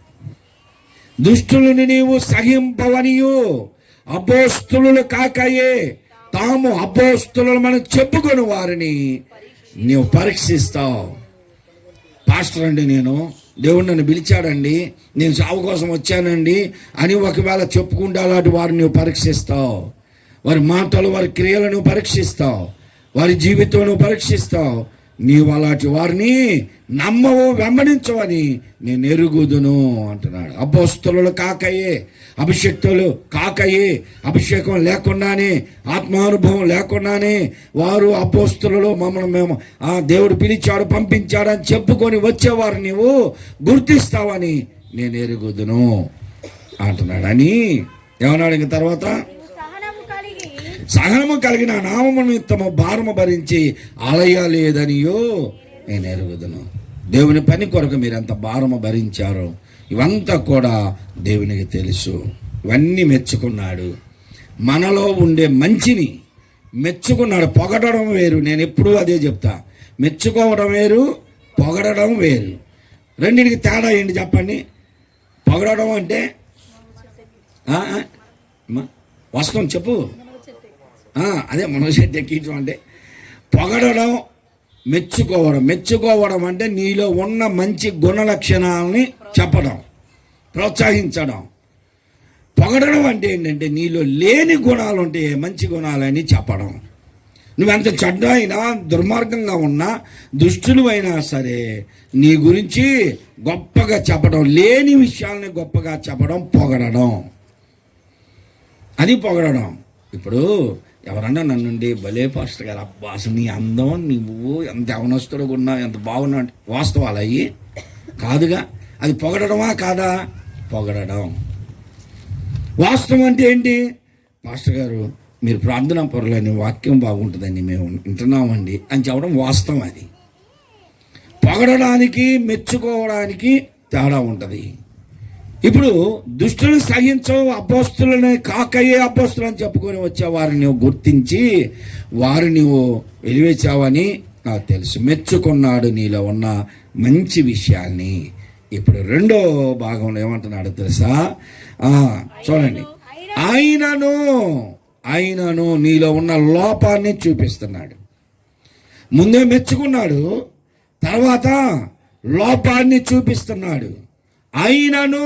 దుష్టులను నీవు సహింపవనియు అపోస్తులు కాకయే తాము అపోస్తులను మనం చెప్పుకొని వారిని నీవు పరీక్షిస్తావు. పాస్టర్ అండి, నేను దేవుడు నన్ను పిలిచాడండి, నేను సాగు కోసం వచ్చానండి అని ఒకవేళ చెప్పుకుంటే అలాంటి వారిని నువ్వు పరీక్షిస్తావు. వారి మాటలు, వారి క్రియలను పరీక్షిస్తావు, వారి జీవితం పరీక్షిస్తావు. నీవు అలాంటి వారిని నమ్మవు, వెంబడించవని నేను ఎరుగుదును అంటున్నాడు. అపోస్తులు కాకయే, అభిషక్తులు కాకయే, అభిషేకం లేకుండానే, ఆత్మానుభవం లేకుండానే వారు అపోస్తులు మమ్మల్ని మేము దేవుడు పిలిచాడు, పంపించాడు అని చెప్పుకొని వచ్చేవారు నీవు గుర్తిస్తావని నేను ఎరుగుదును అంటున్నాడు. అని ఏమన్నాడు ఇంక తర్వాత? సహనము కలిగిన నామము నిమిత్తము భారము భరించి అలయ లేదనియో నేను ఎరుగుదును. దేవుని పని కొరకు మీరు ఎంత భారము భరించారో ఇవంతా కూడా దేవునికి తెలుసు. ఇవన్నీ మెచ్చుకున్నాడు. మనలో ఉండే మంచిని మెచ్చుకున్నాడు. పొగడడం వేరు. నేను ఎప్పుడూ అదే చెప్తా, మెచ్చుకోవడం వేరు, పొగడడం వేరు. రెండింటికి తేడా ఏంటి చెప్పండి? పొగడడం అంటే వస్తాం చెప్పు, అదే మనోశెట్టి ఎక్కించడం అంటే పొగడడం, మెచ్చుకోవడం. మెచ్చుకోవడం అంటే నీలో ఉన్న మంచి గుణ లక్షణాలని చెప్పడం, ప్రోత్సహించడం. పొగడడం అంటే ఏంటంటే నీలో లేని గుణాలు ఉంటాయి, మంచి గుణాలని చెప్పడం. నువ్వెంత చెడ్డ అయినా, దుర్మార్గంగా ఉన్నా, దుష్టులు అయినా సరే నీ గురించి గొప్పగా చెప్పడం, లేని విషయాలని గొప్పగా చెప్పడం పొగడడం. అది పొగడడం. ఇప్పుడు ఎవరన్నా నన్నుండి భలే పాస్టర్ గారు, అబ్బా అసలు నీ అందం, నువ్వు ఎంత యవనస్తుడుగా ఉన్నావు, ఎంత బాగున్నావు అంటే వాస్తవాలు అయ్యి కాదుగా. అది పొగడమా కాదా? పొగడడం. వాస్తవం అంటే ఏంటి? పాస్టర్ గారు మీరు ప్రార్థనా పరులని, వాక్యం బాగుంటుందని మేము వింటున్నామండి అని చెప్పడం వాస్తవం. అది పొగడడానికి, మెచ్చుకోవడానికి తేడా ఉంటుంది. ఇప్పుడు దుష్టులు సహించవు, అపోస్తులని కాకయ్యే అపోస్తులు అని చెప్పుకొని వచ్చే వారిని నువ్వు గుర్తించి వారు నువ్వు వెలివేచావని నాకు తెలుసు. మెచ్చుకున్నాడు నీలో ఉన్న మంచి విషయాల్ని. ఇప్పుడు రెండో భాగంలో ఏమంటున్నాడు తెలుసా? చూడండి, ఆయనను నీలో ఉన్న లోపాన్ని చూపిస్తున్నాడు. ముందే మెచ్చుకున్నాడు, తర్వాత లోపాన్ని చూపిస్తున్నాడు. అయినను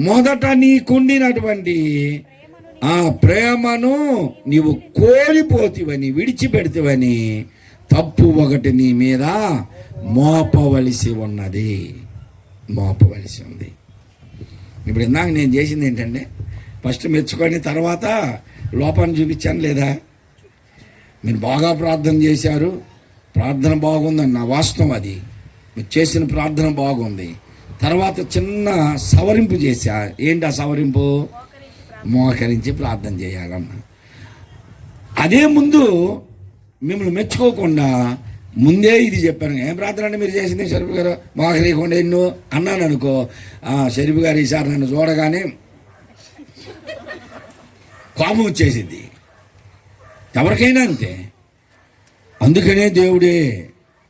మొదట నీకుండినటువంటి ఆ ప్రేమను నీవు కోల్పోతివని, విడిచిపెడితివని తప్పు ఒకటి నీ మీద మోపవలసి ఉంది. ఇప్పుడు ఇందాక నేను చేసింది ఏంటంటే ఫస్ట్ మెచ్చుకొని తర్వాత లోపాన్ని చూపించాను లేదా? మీరు బాగా ప్రార్థన చేశారు, ప్రార్థన బాగుందని నా వాస్తవం. అది మీరు చేసిన ప్రార్థన బాగుంది. తర్వాత చిన్న సవరింపు చేశా. ఏంటి ఆ సవరింపు? మోకరించి ప్రార్థన చేయాలన్న. అదే ముందు మిమ్మల్ని మెచ్చుకోకుండా ముందే ఇది చెప్పాను. ఏం ప్రార్థన అంటే మీరు చేసింది షరీఫ్ గారు, మోకరీయకుండా ఎన్నో అన్నాను అనుకో, షరీఫ్ గారు ఈసారి నన్ను చూడగానే కోపం వచ్చేసింది. ఎవరికైనా అంతే. అందుకనే దేవుడే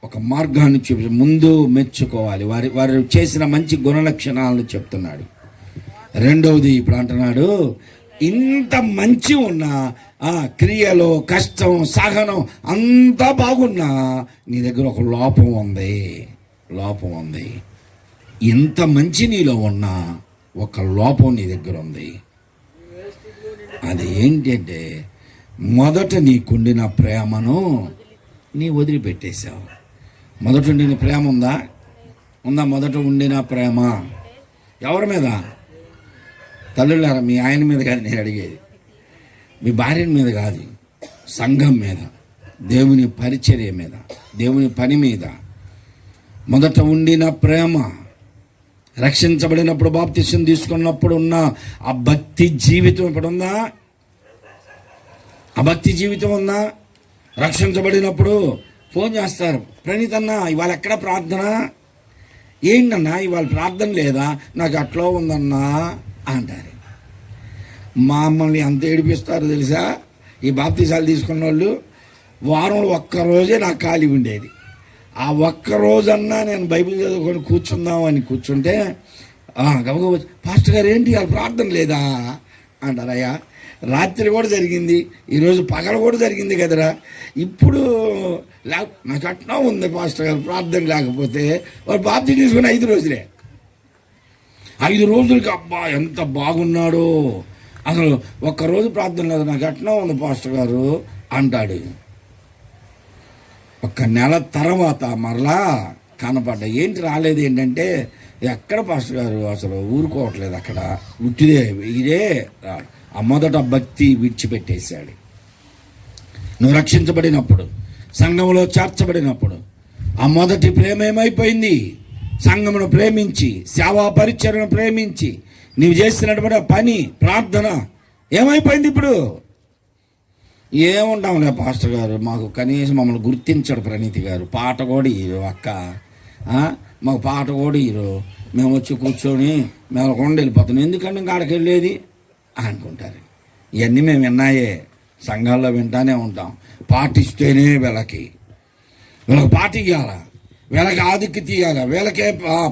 ఒక మార్గాన్ని చూపి ముందు మెచ్చుకోవాలి. వారు చేసిన మంచి గుణలక్షణాలను చెప్తున్నాడు. రెండవది ఇప్పుడు అంటున్నాడు, ఇంత మంచి ఉన్న క్రియలో కష్టం, సహనం అంతా బాగున్నా నీ దగ్గర ఒక లోపం ఉంది. ఇంత మంచి నీలో ఉన్న ఒక లోపం నీ దగ్గర ఉంది. అది ఏంటంటే మొదట నీకుండిన ప్రేమను నీ వదిలిపెట్టేశావు. మొదట ఉండిన ప్రేమ ఉందా? మొదట ఉండిన ప్రేమ ఎవరి మీద? తల్లులారా, మీ ఆయన మీద కాదు నేను అడిగేది, మీ భార్య మీద కాదు, సంఘం మీద, దేవుని పరిచర్య మీద, దేవుని పని మీద మొదట ఉండిన ప్రేమ. రక్షించబడినప్పుడు, బాప్తిసం తీసుకున్నప్పుడు ఉన్న ఆ భక్తి జీవితం ఇప్పుడు ఉందా? ఆ భక్తి జీవితం ఉందా? రక్షించబడినప్పుడు ఫోన్ చేస్తారు, ప్రణీత్ అన్న ఇవాళ ఎక్కడ ప్రార్థన? ఏంటన్నా ఇవాళ ప్రార్థన లేదా? నాకు అట్లా ఉందన్నా అంటారు. మమ్మల్ని అంత ఏడిపిస్తారు తెలుసా ఈ బాప్తిసాలు తీసుకున్న వాళ్ళు. వారంలో ఒక్కరోజే నాకు ఖాళీ ఉండేది. ఆ ఒక్కరోజన్నా నేను బైబిల్ చదువుకొని కూర్చుందామని కూర్చుంటే గబగబ, పాస్టర్ గారు ఏంటి ఇవాళ ప్రార్థన లేదా అంటారు. అయ్యా రాత్రి కూడా జరిగింది, ఈరోజు పగలు కూడా జరిగింది కదరా. ఇప్పుడు నాకు అట్లా ఉంది పాస్టర్ గారు, ప్రార్థన లేకపోతే వాడు బాప్తి తీసుకుని 5 రోజులే. 5 రోజులకి అబ్బా ఎంత బాగున్నాడో, అసలు ఒక్కరోజు ప్రార్థన లేదు, నాకు అట్లా ఉంది పాస్టర్ గారు అంటాడు. 1 నెల తర్వాత మరలా కనపడ్డా. ఏంటి రాలేదు ఏంటంటే, ఎక్కడ పాస్టర్ గారు అసలు ఊరుకోవట్లేదు, అక్కడ ఉట్టిదే ఇదే. ఆ మొదట భక్తి విడిచిపెట్టేశాడు. నువ్వు రక్షించబడినప్పుడు, సంఘంలో చేర్చబడినప్పుడు ఆ మొదటి ప్రేమ ఏమైపోయింది? సంఘమును ప్రేమించి, సేవా పరిచర్యను ప్రేమించి నీవు చేస్తున్నటువంటి పని, ప్రార్థన ఏమైపోయింది? ఇప్పుడు ఏముంటాంలే పాస్టర్ గారు, మాకు కనీసం మమ్మల్ని గుర్తించడు ప్రణీతి గారు, పాట కూడా ఇరు అక్క, మాకు పాట కూడా ఇరు, మేము వచ్చి కూర్చొని మేము కొండ వెళ్ళిపోతున్నాం, ఎందుకంటే ఇంకా ఆడికి వెళ్ళేది అనుకుంటారు. ఇవన్నీ మేము విన్నాయే, సంఘాల్లో వింటానే ఉంటాం. పాటిస్తేనే వీళ్ళకి పాట ఇవ్వాలి, వీళ్ళకి ఆధిక్యత ఇవ్వాలి, వీళ్ళకే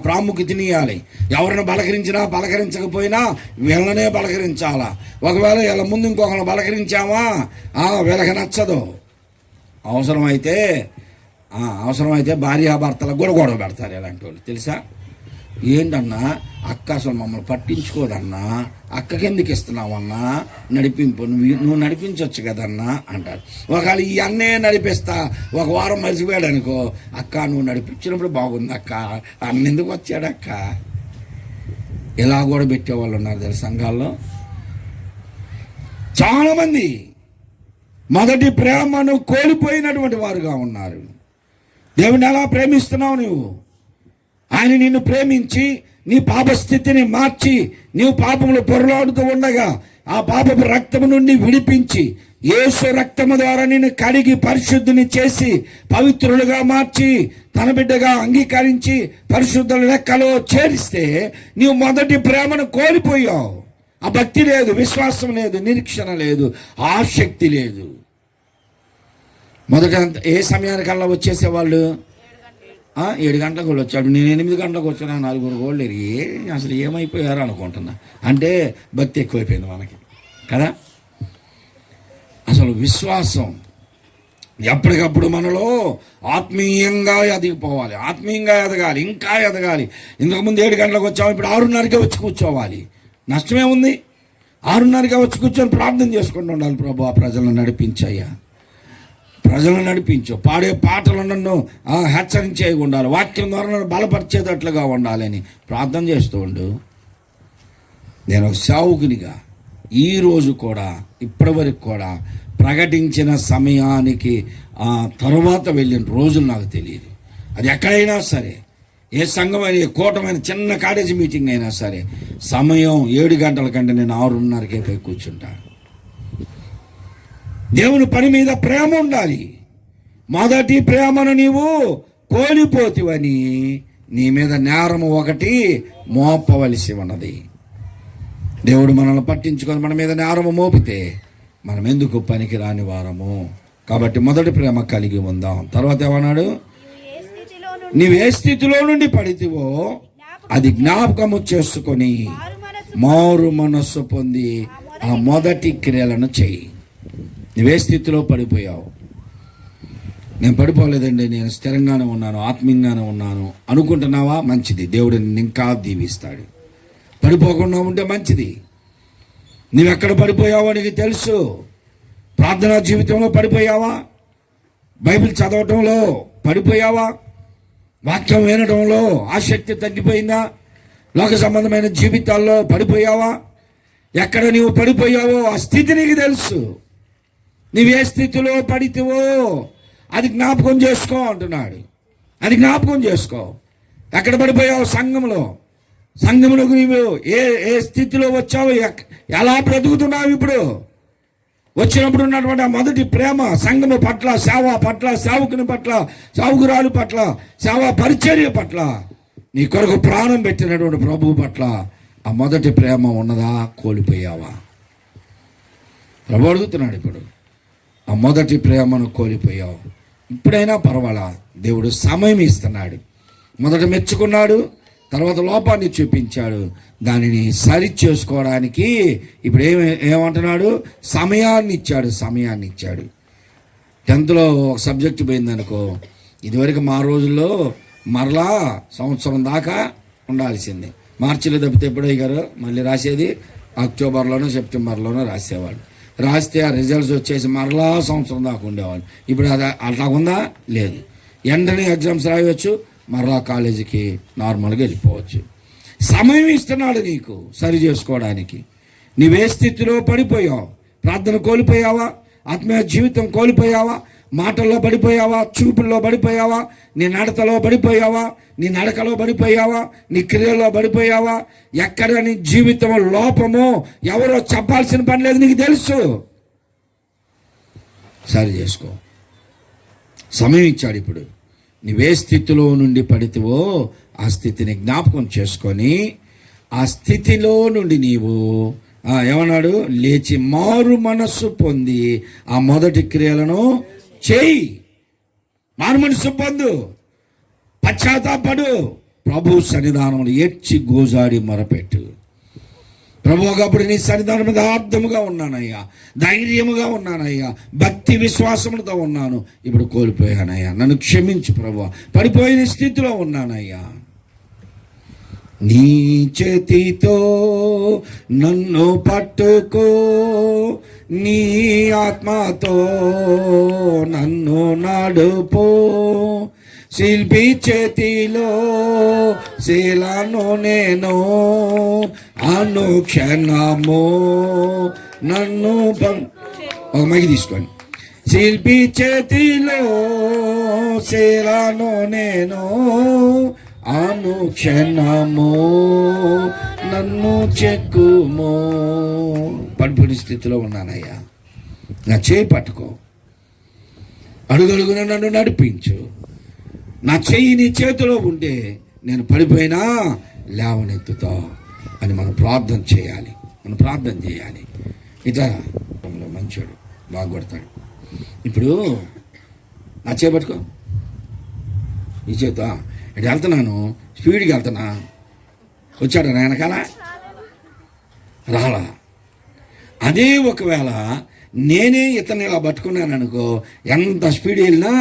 ప్రాముఖ్యతని ఇవ్వాలి. ఎవరిని బలకరించినా పలకరించకపోయినా వీళ్ళనే బలకరించాలా. ఒకవేళ వీళ్ళ ముందు ఇంకొకరిని బలకరించామా వీళ్ళకి నచ్చదు. అవసరమైతే భార్యాభర్తలకు కూడా గొడవ పెడతారు ఇలాంటి వాళ్ళు, తెలుసా? ఏంటన్నా అక్క అసలు మమ్మల్ని పట్టించుకోదన్నా, అక్కకి ఎందుకు ఇస్తున్నావన్నా నడిపింపు, నువ్వు నడిపించవచ్చు కదన్నా అంటారు. ఒకవేళ ఈ అన్నే నడిపిస్తా 1 వారం మర్చిపోయాడు అనుకో, అక్క నువ్వు నడిపించినప్పుడు బాగుంది అక్క, అన్న ఎందుకు వచ్చాడక్క, ఇలా కూడా పెట్టేవాళ్ళు ఉన్నారు తెలుసు సంఘాల్లో. చాలామంది మొదటి ప్రేమను కోల్పోయినటువంటి వారుగా ఉన్నారు. దేవుని ఎలా ప్రేమిస్తున్నావు నువ్వు? ఆయన నిన్ను ప్రేమించి నీ పాపస్థితిని మార్చి, నీవు పాపములు పొరలాడుతూ ఉండగా ఆ పాపపు రక్తము నుండి విడిపించి, యేసు రక్తము ద్వారా నిన్ను కడిగి పరిశుద్ధిని చేసి పవిత్రులుగా మార్చి తన బిడ్డగా అంగీకరించి పరిశుద్ధుల లెక్కలో చేరిస్తే నీవు మొదటి ప్రేమను కోల్పోయావు. ఆ భక్తి లేదు, విశ్వాసం లేదు, నిరీక్షణ లేదు, ఆసక్తి లేదు. మొదట ఏ సమయానికల్లా వచ్చేసేవాళ్ళు? 7 గంటలకు వాళ్ళు వచ్చాడు, నేను 8 గంటలకు వచ్చాను, 4 గోళ్ళు అసలు ఏమైపోయారు అనుకుంటున్నా. అంటే భక్తి ఎక్కువైపోయింది మనకి కదా. అసలు విశ్వాసం ఎప్పటికప్పుడు మనలో ఆత్మీయంగా ఎదిగిపోవాలి, ఆత్మీయంగా ఎదగాలి, ఇంకా ఎదగాలి. ఇంతకుముందు 7 గంటలకు వచ్చాము, ఇప్పుడు 6:30కే వచ్చి కూర్చోవాలి. నష్టమే ఉంది? 6:30కే వచ్చి కూర్చొని ప్రార్థన చేసుకుంటూ ఉండాలి. ప్రభు ఆ ప్రజలను నడిపించయ్యా, ప్రజలను నడిపించు, పాడే పాటలు నన్ను హెచ్చరించే ఉండాలి, వాక్యం ద్వారా నన్ను బలపరిచేటట్లుగా ఉండాలని ప్రార్థన చేస్తూ ఉండు. నేను ఒక సేవకునిగా ఈరోజు కూడా ఇప్పటి వరకు కూడా ప్రకటించిన సమయానికి తర్వాత వెళ్ళిన రోజులు నాకు తెలియదు. అది ఎక్కడైనా సరే, ఏ సంఘమైన, ఏ కూటమైన, చిన్న కాలేజీ మీటింగ్ అయినా సరే, సమయం 7 గంటల కంటే నేను 6:30కే పోయి కూర్చుంటాను. దేవుని పని మీద ప్రేమ ఉండాలి. మొదటి ప్రేమను నీవు కోల్పోతివని నీ మీద నేరము ఒకటి మోపవలసి ఉన్నది. దేవుడు మనల్ని పట్టించుకొని మన మీద నేరము మోపితే మనం ఎందుకు పనికి రాని వారము? కాబట్టి మొదటి ప్రేమ కలిగి ఉందాం. తర్వాత ఏమన్నాడు? నీవు ఏ స్థితిలో నుండి పడితివో అది జ్ఞాపకము చేసుకొని మారు మనస్సు పొంది ఆ మొదటి క్రియలను చెయ్యి. నువ్వే స్థితిలో పడిపోయావు? నేను పడిపోలేదండి, నేను స్థిరంగానే ఉన్నాను, ఆత్మీయంగానే ఉన్నాను అనుకుంటున్నావా? మంచిది, దేవుడు నిన్ను ఇంకా దీవిస్తాడు. పడిపోకుండా ఉంటే మంచిది. నువ్వెక్కడ పడిపోయావో నీకు తెలుసు. ప్రార్థనా జీవితంలో పడిపోయావా? బైబిల్ చదవటంలో పడిపోయావా? వాక్యం వినడంలో ఆసక్తి తగ్గిపోయిందా? లోక సంబంధమైన జీవితాల్లో పడిపోయావా? ఎక్కడ నీవు పడిపోయావో ఆ స్థితి నీకు తెలుసు. నీవే స్థితిలో పడితేవో అది జ్ఞాపకం చేసుకో అంటున్నాడు. అది జ్ఞాపకం చేసుకో. ఎక్కడ పడిపోయావు? సంఘములకు నీవు ఏ స్థితిలో వచ్చావు, ఎలా బ్రతుకుతున్నావు? ఇప్పుడు వచ్చినప్పుడు ఉన్నటువంటి ఆ మొదటి ప్రేమ సంఘము పట్ల, సేవ పట్ల, సేవకుని పట్ల, సేవకురాలు పట్ల, సేవా పరిచర్య పట్ల, నీ కొరకు ప్రాణం పెట్టినటువంటి ప్రభువు పట్ల ఆ మొదటి ప్రేమ ఉన్నదా? కోల్పోయావా? ప్రభు అడుగుతున్నాడు ఇప్పుడు. ఆ మొదటి ప్రేమను కోల్పోయావు. ఇప్పుడైనా పర్వాలా, దేవుడు సమయం ఇస్తున్నాడు. మొదట మెచ్చుకున్నాడు, తర్వాత లోపాన్ని చూపించాడు. దానిని సరి చేసుకోవడానికి ఇప్పుడు ఏమంటున్నాడు? సమయాన్ని ఇచ్చాడు. 10th ఒక సబ్జెక్ట్ పోయిందనుకో, ఇదివరకు మా రోజుల్లో మరలా సంవత్సరం దాకా ఉండాల్సిందే. మార్చిలో తప్పితే ఎప్పుడో గారు మళ్ళీ రాసేది అక్టోబర్లోనో సెప్టెంబర్లోనో రాసేవాడు. రాస్తే ఆ రిజల్ట్స్ వచ్చేసి మరలా సంవత్సరం దాకా ఉండేవాళ్ళు. ఇప్పుడు అది అట్లా ఉందా? లేదు. వెంటనే ఎగ్జామ్స్ రాయవచ్చు, మరలా కాలేజీకి నార్మల్గా వెళ్ళిపోవచ్చు. సమయం ఇస్తున్నాడు నీకు సరి చేసుకోవడానికి. నీవే స్థితిలో పడిపోయావు? ప్రార్థన కోల్పోయావా? ఆత్మీయ జీవితం కోల్పోయావా? మాటల్లో పడిపోయావా? చూపుల్లో పడిపోయావా? నీ నడతలో పడిపోయావా? నీ నడకలో పడిపోయావా? నీ క్రియల్లో పడిపోయావా? ఎక్కడ నీ జీవితం లోపమో ఎవరో చెప్పాల్సిన పని లేదు, నీకు తెలుసు. సరి చేసుకో. సమయం ఇచ్చాడు. ఇప్పుడు నీవే స్థితిలో నుండి పడితేవో ఆ స్థితిని జ్ఞాపకం చేసుకొని ఆ స్థితిలో నుండి నీవు ఏమన్నాడు? లేచి మారు మనస్సు పొంది ఆ మొదటి క్రియలను చేయి. మారు మనస్సు పొందు, పశ్చాత్తాపడు, ప్రభు సన్నిధానంలో ఏడ్చి గోజాడి మొరపెట్టు. ప్రభు, ఒకప్పుడు నీ సన్నిధానం మీద ఆర్థముగా ఉన్నానయ్యా, ధైర్యముగా ఉన్నానయ్యా, భక్తి విశ్వాసములతో ఉన్నాను, ఇప్పుడు కోల్పోయానయ్యా, నన్ను క్షమించు ప్రభు, పడిపోయిన స్థితిలో ఉన్నానయ్యా. నీ చేతితో నన్ను పట్టుకో, నీ ఆత్మతో నన్ను నడుపో, శిల్పి చేతిలో శీలను నేను, అనుక్షణము నన్ను ఒక మైకి తీసుకోండి. శిల్పి చేతిలో శీలను నేను, అనుక్షణము నన్ను చెక్కుమో. పడిపోయిన స్థితిలో ఉన్నానయ్యా, నా చేయి పట్టుకో, అడుగడుగున నన్ను నడిపించు. నా చెయ్యి నీ చేతిలో ఉంటే నేను పడిపోయినా లేవనెత్తుతా అని మనం ప్రార్థన చేయాలి. ఇట్లా మంచోడు బాగా కొడతాడు. ఇప్పుడు నా చేయి పట్టుకో, ఈ చేత ఇటు వెళ్తున్నాను, స్పీడ్కి వెళ్తున్నా, వచ్చాడు నా వెనకాల రాలా. అదే ఒకవేళ నేనే ఇతను ఇలా పట్టుకున్నాను అనుకో, ఎంత స్పీడ్ వెళ్ళినా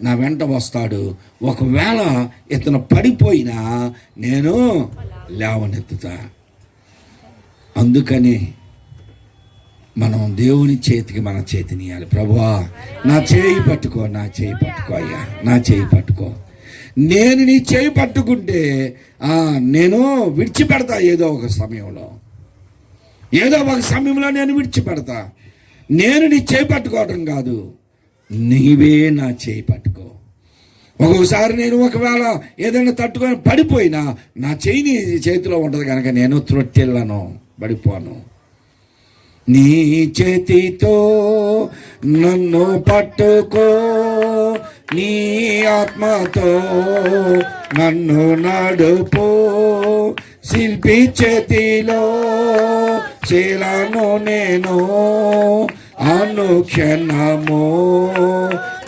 నా వెంట వస్తాడు. ఒకవేళ ఇతను పడిపోయినా నేను లేవనెత్తుతా. అందుకని మనం దేవుని చేతికి మన చేతినియాలి. ప్రభువా, నా చేయి పట్టుకో అయ్యా, నా చేయి పట్టుకో. నేను నీ చేయి పట్టుకుంటే నేను విడిచిపెడతా. ఏదో ఒక సమయంలో నేను విడిచిపెడతా. నేను నీ చేయి పట్టుకోవటం కాదు, నీవే నా చేయి పట్టుకో. ఒక్కొక్కసారి నేను ఒకవేళ ఏదైనా తట్టుకొని పడిపోయినా నా చేయి నీ చేతిలో ఉంటుంది కనుక నేను త్రొట్టెళ్ళను, పడిపోను. నీ చేతితో నన్ను పట్టుకో, నీ ఆత్మతో నన్ను నడుపో, శిల్పి చేతిలో శీలను నేను, అనుక్షణము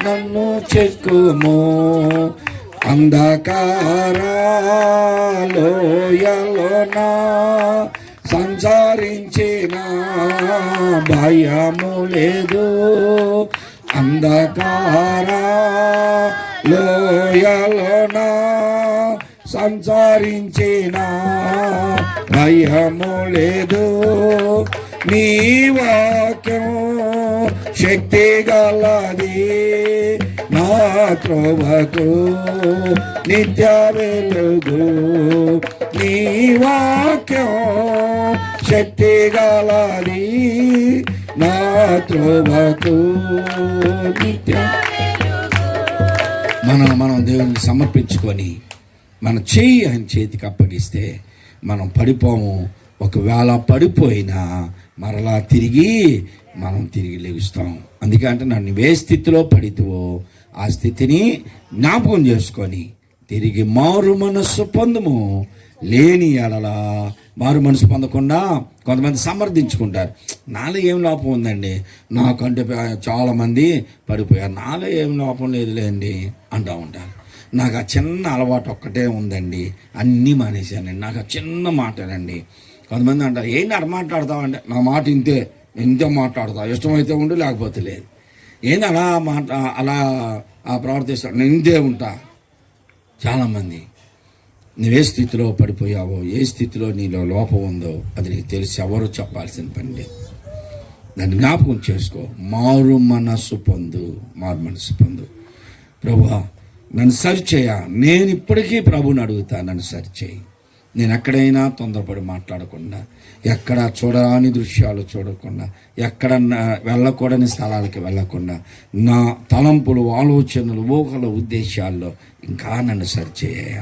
నన్ను చెక్కుము. అంధకారలోయలోనా సంచరించిన భయము లేదు, అంధకారలోయలోనా సంచరించిన భయము లేదు. నీ వాక్యం శక్తి గలది, నా త్రోవకు నిత్య వెలుగు. నీ వాక్యం శక్తి గలది, నా త్రోవకు నిత్య. మనం దేవునికి సమర్పించుకొని మన చేయి ఆయన చేతికి అప్పగిస్తే మనం పడిపోము. ఒకవేళ పడిపోయినా మరలా మనం తిరిగి లెగుస్తాం. అందుకే అంటే నన్ను ఏ స్థితిలో పడితేవో ఆ స్థితిని జ్ఞాపకం చేసుకొని తిరిగి మారు మనస్సు పొందుము. లేని ఎడల మారు మనసు పొందకుండా కొంతమంది సమర్థించుకుంటారు. నాలో ఏం లోపం ఉందండి, నాకంటే చాలామంది పడిపోయారు, నాలో ఏం లోపం లేదులేండి అంటూ ఉంటారు. నాకు ఆ చిన్న అలవాటు ఒక్కటే ఉందండి, అన్నీ మానేశానండి, నాకు ఆ చిన్న మాటనండి. కొంతమంది అంటారు, ఏంటి అలా మాట్లాడతావు అంటే, నా మాట ఇంతే మాట్లాడతావు, ఇష్టమైతే ఉండు లేకపోతే లేదు. ఏంది అలా ప్రవర్తిస్తాను, నేను ఇంతే ఉంటా. చాలామంది నువ్వే స్థితిలో పడిపోయావో, ఏ స్థితిలో నీలో లోపం ఉందో అది నీకు తెలిసి ఎవరు చెప్పాల్సిన పని లేదు. దాన్ని జ్ఞాపకం చేసుకో. మారు మనస్సు పొందు. ప్రభువా నన్ను సరిచేయ. నేను ఇప్పటికీ ప్రభుని అడుగుతా, నన్ను సరిచేయి. నేను ఎక్కడైనా తొందరపడి మాట్లాడకుండా, ఎక్కడ చూడరాని దృశ్యాలు చూడకుండా, ఎక్కడ వెళ్ళకూడని స్థలాలకి వెళ్ళకుండా, నా తలంపులు, ఆలోచనలు, ఊహల ఉద్దేశాల్లో ఇంకా నన్ను సరిచేయ.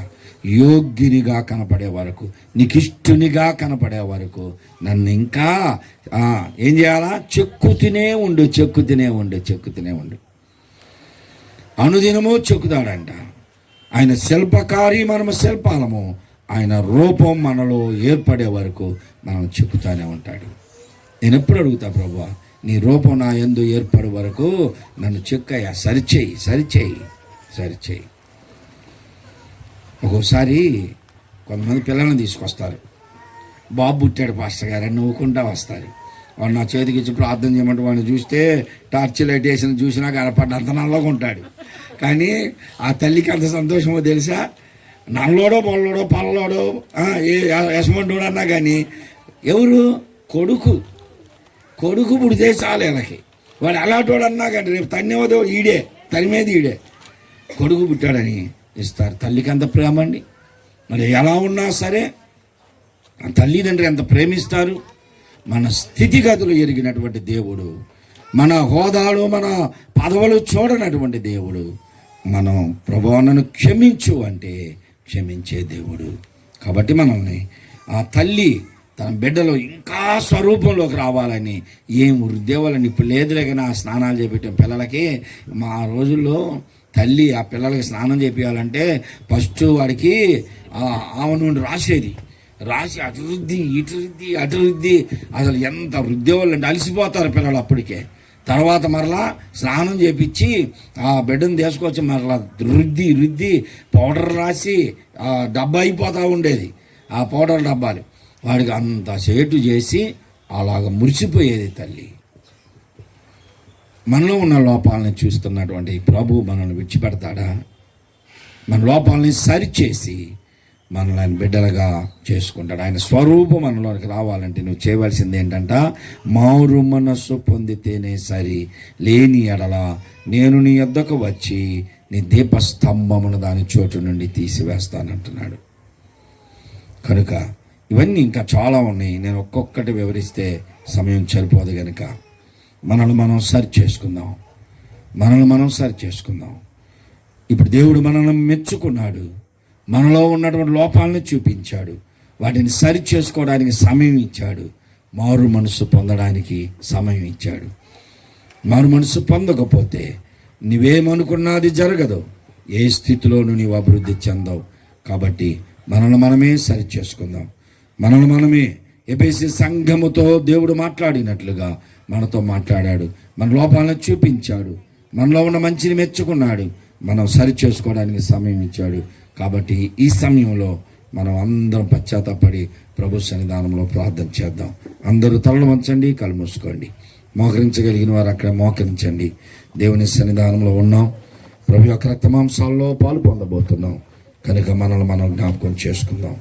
యోగ్యునిగా కనపడే వరకు, నీకు ఇష్టునిగా కనపడే వరకు నన్ను ఇంకా ఏం చేయాలా? చెక్కుతూనే ఉండు. అనుదినము చెక్కుతాడంట. ఆయన శిల్పకారి, మనము శిల్పాలము. ఆయన రూపం మనలో ఏర్పడే వరకు మనం చెక్కుతానే ఉంటాడు. నేను ఎప్పుడు అడుగుతా, ప్రభువా నీ రూపం నా యందు ఏర్పడే వరకు నన్ను చెక్కయ్యా, సరిచేయి. ఒక్కోసారి కొంతమంది పిల్లల్ని తీసుకొస్తారు. బాబు పుట్టాడు పాస్టర్ గారు అని నవ్వుకుంటా వస్తారు. వాడు నా చేతికి ఇచ్చి ప్రార్థన చేయమంటే వాడిని చూస్తే టార్చ్ లైట్ వేసిన చూసినా కనపడ్డంత నల్లగా ఉంటాడు. కానీ ఆ తల్లికి అంత సంతోషమో తెలుసా? నల్లోడో పొల్లోడో పల్లోడో యశమంటుడు అన్నా కానీ ఎవరు కొడుకు పుడితే చాలు వీళ్ళకి. వాడు అలాంటోడు అన్నా కానీ రేపు తన్నేవదో తరిమేది ఈడే. కొడుకు పుట్టాడని ఇస్తారు. తల్లికి అంత ప్రేమ అండి. మరి ఎలా ఉన్నా సరే తల్లిదండ్రులు ఎంత ప్రేమిస్తారు. మన స్థితిగతులు ఎరిగినటువంటి దేవుడు, మన హోదాలు, మన పదవులు చూడనటువంటి దేవుడు. మనం ప్రభువా నన్ను క్షమించు అంటే క్షమించే దేవుడు. కాబట్టి మనల్ని ఆ తల్లి తన బిడ్డలో ఇంకా స్వరూపంలోకి రావాలని ఏం వృద్ధేవాలని ఇప్పుడు లేదులే. కానీ ఆ స్నానాలు చేపించాం పిల్లలకి. మా రోజుల్లో తల్లి ఆ పిల్లలకి స్నానం చేపించాలంటే ఫస్ట్ వాడికి ఆమె నుండి రాసి అటు రుద్ది అసలు ఎంత రుద్దేవాళ్ళు అంటే అలసిపోతారు పిల్లలు అప్పటికే. తర్వాత మరలా స్నానం చేపించి ఆ బిడ్డను తీసుకొచ్చి మరలా రుద్ది పౌడర్ రాసి డబ్బా అయిపోతూ ఉండేది. ఆ పౌడర్ డబ్బాలు వాడికి అంత సేటు చేసి అలాగ మురిసిపోయేది తల్లి. మనలో ఉన్న లోపాలని చూస్తున్నటువంటి ప్రభు మనల్ని విడిచిపెడతాడా? మన లోపాలని సరిచేసి మనల్ని బిడ్డలుగా చేసుకుంటాడు. ఆయన స్వరూపం మనలోకి రావాలంటే నువ్వు చేయవలసింది ఏంటంట? మారు మనస్సు పొందితేనే సరి, లేని ఎడల నేను నీ యొద్దకు వచ్చి నీ దీపస్తంభమును దాని చోటు నుండి తీసివేస్తానంటున్నాడు. కనుక ఇవన్నీ ఇంకా చాలా ఉన్నాయి. నేను ఒక్కొక్కటి వివరిస్తే సమయం సరిపోదు. కనుక మనల్ని మనం సరి చేసుకుందాం. ఇప్పుడు దేవుడు మనల్ని మెచ్చుకున్నాడు. మనలో ఉన్నటువంటి లోపాలను చూపించాడు. వాటిని సరి చేసుకోవడానికి సమయం ఇచ్చాడు. మారు మనసు పొందడానికి సమయం ఇచ్చాడు. మారు మనసు పొందకపోతే నువ్వేమనుకున్నది జరగదు. ఏ స్థితిలోనూ నీవు అభివృద్ధి చెందవు. కాబట్టి మనల్ని మనమే సరి చేసుకుందాం. మనల్ని మనమే ఎఫెసీ సంఘముతో దేవుడు మాట్లాడినట్లుగా మనతో మాట్లాడాడు. మన లోపాలను చూపించాడు. మనలో ఉన్న మంచిని మెచ్చుకున్నాడు. మనం సరి చేసుకోవడానికి సమయం ఇచ్చాడు. కాబట్టి ఈ సమయంలో మనం అందరం పశ్చాత్తాపడి ప్రభు సన్నిధానంలో ప్రార్థన చేద్దాం. అందరూ తలలు వంచండి, కళ్ళు మూసుకోండి. మోకరించగలిగిన వారు అక్కడ మోకరించండి. దేవుని సన్నిధానంలో ఉన్నాం. ప్రభు యొక్క రక్త మాంసాల్లో పాలు పొందబోతున్నాం. కనుక మనల్ని మనం జ్ఞాపకం చేసుకుందాం.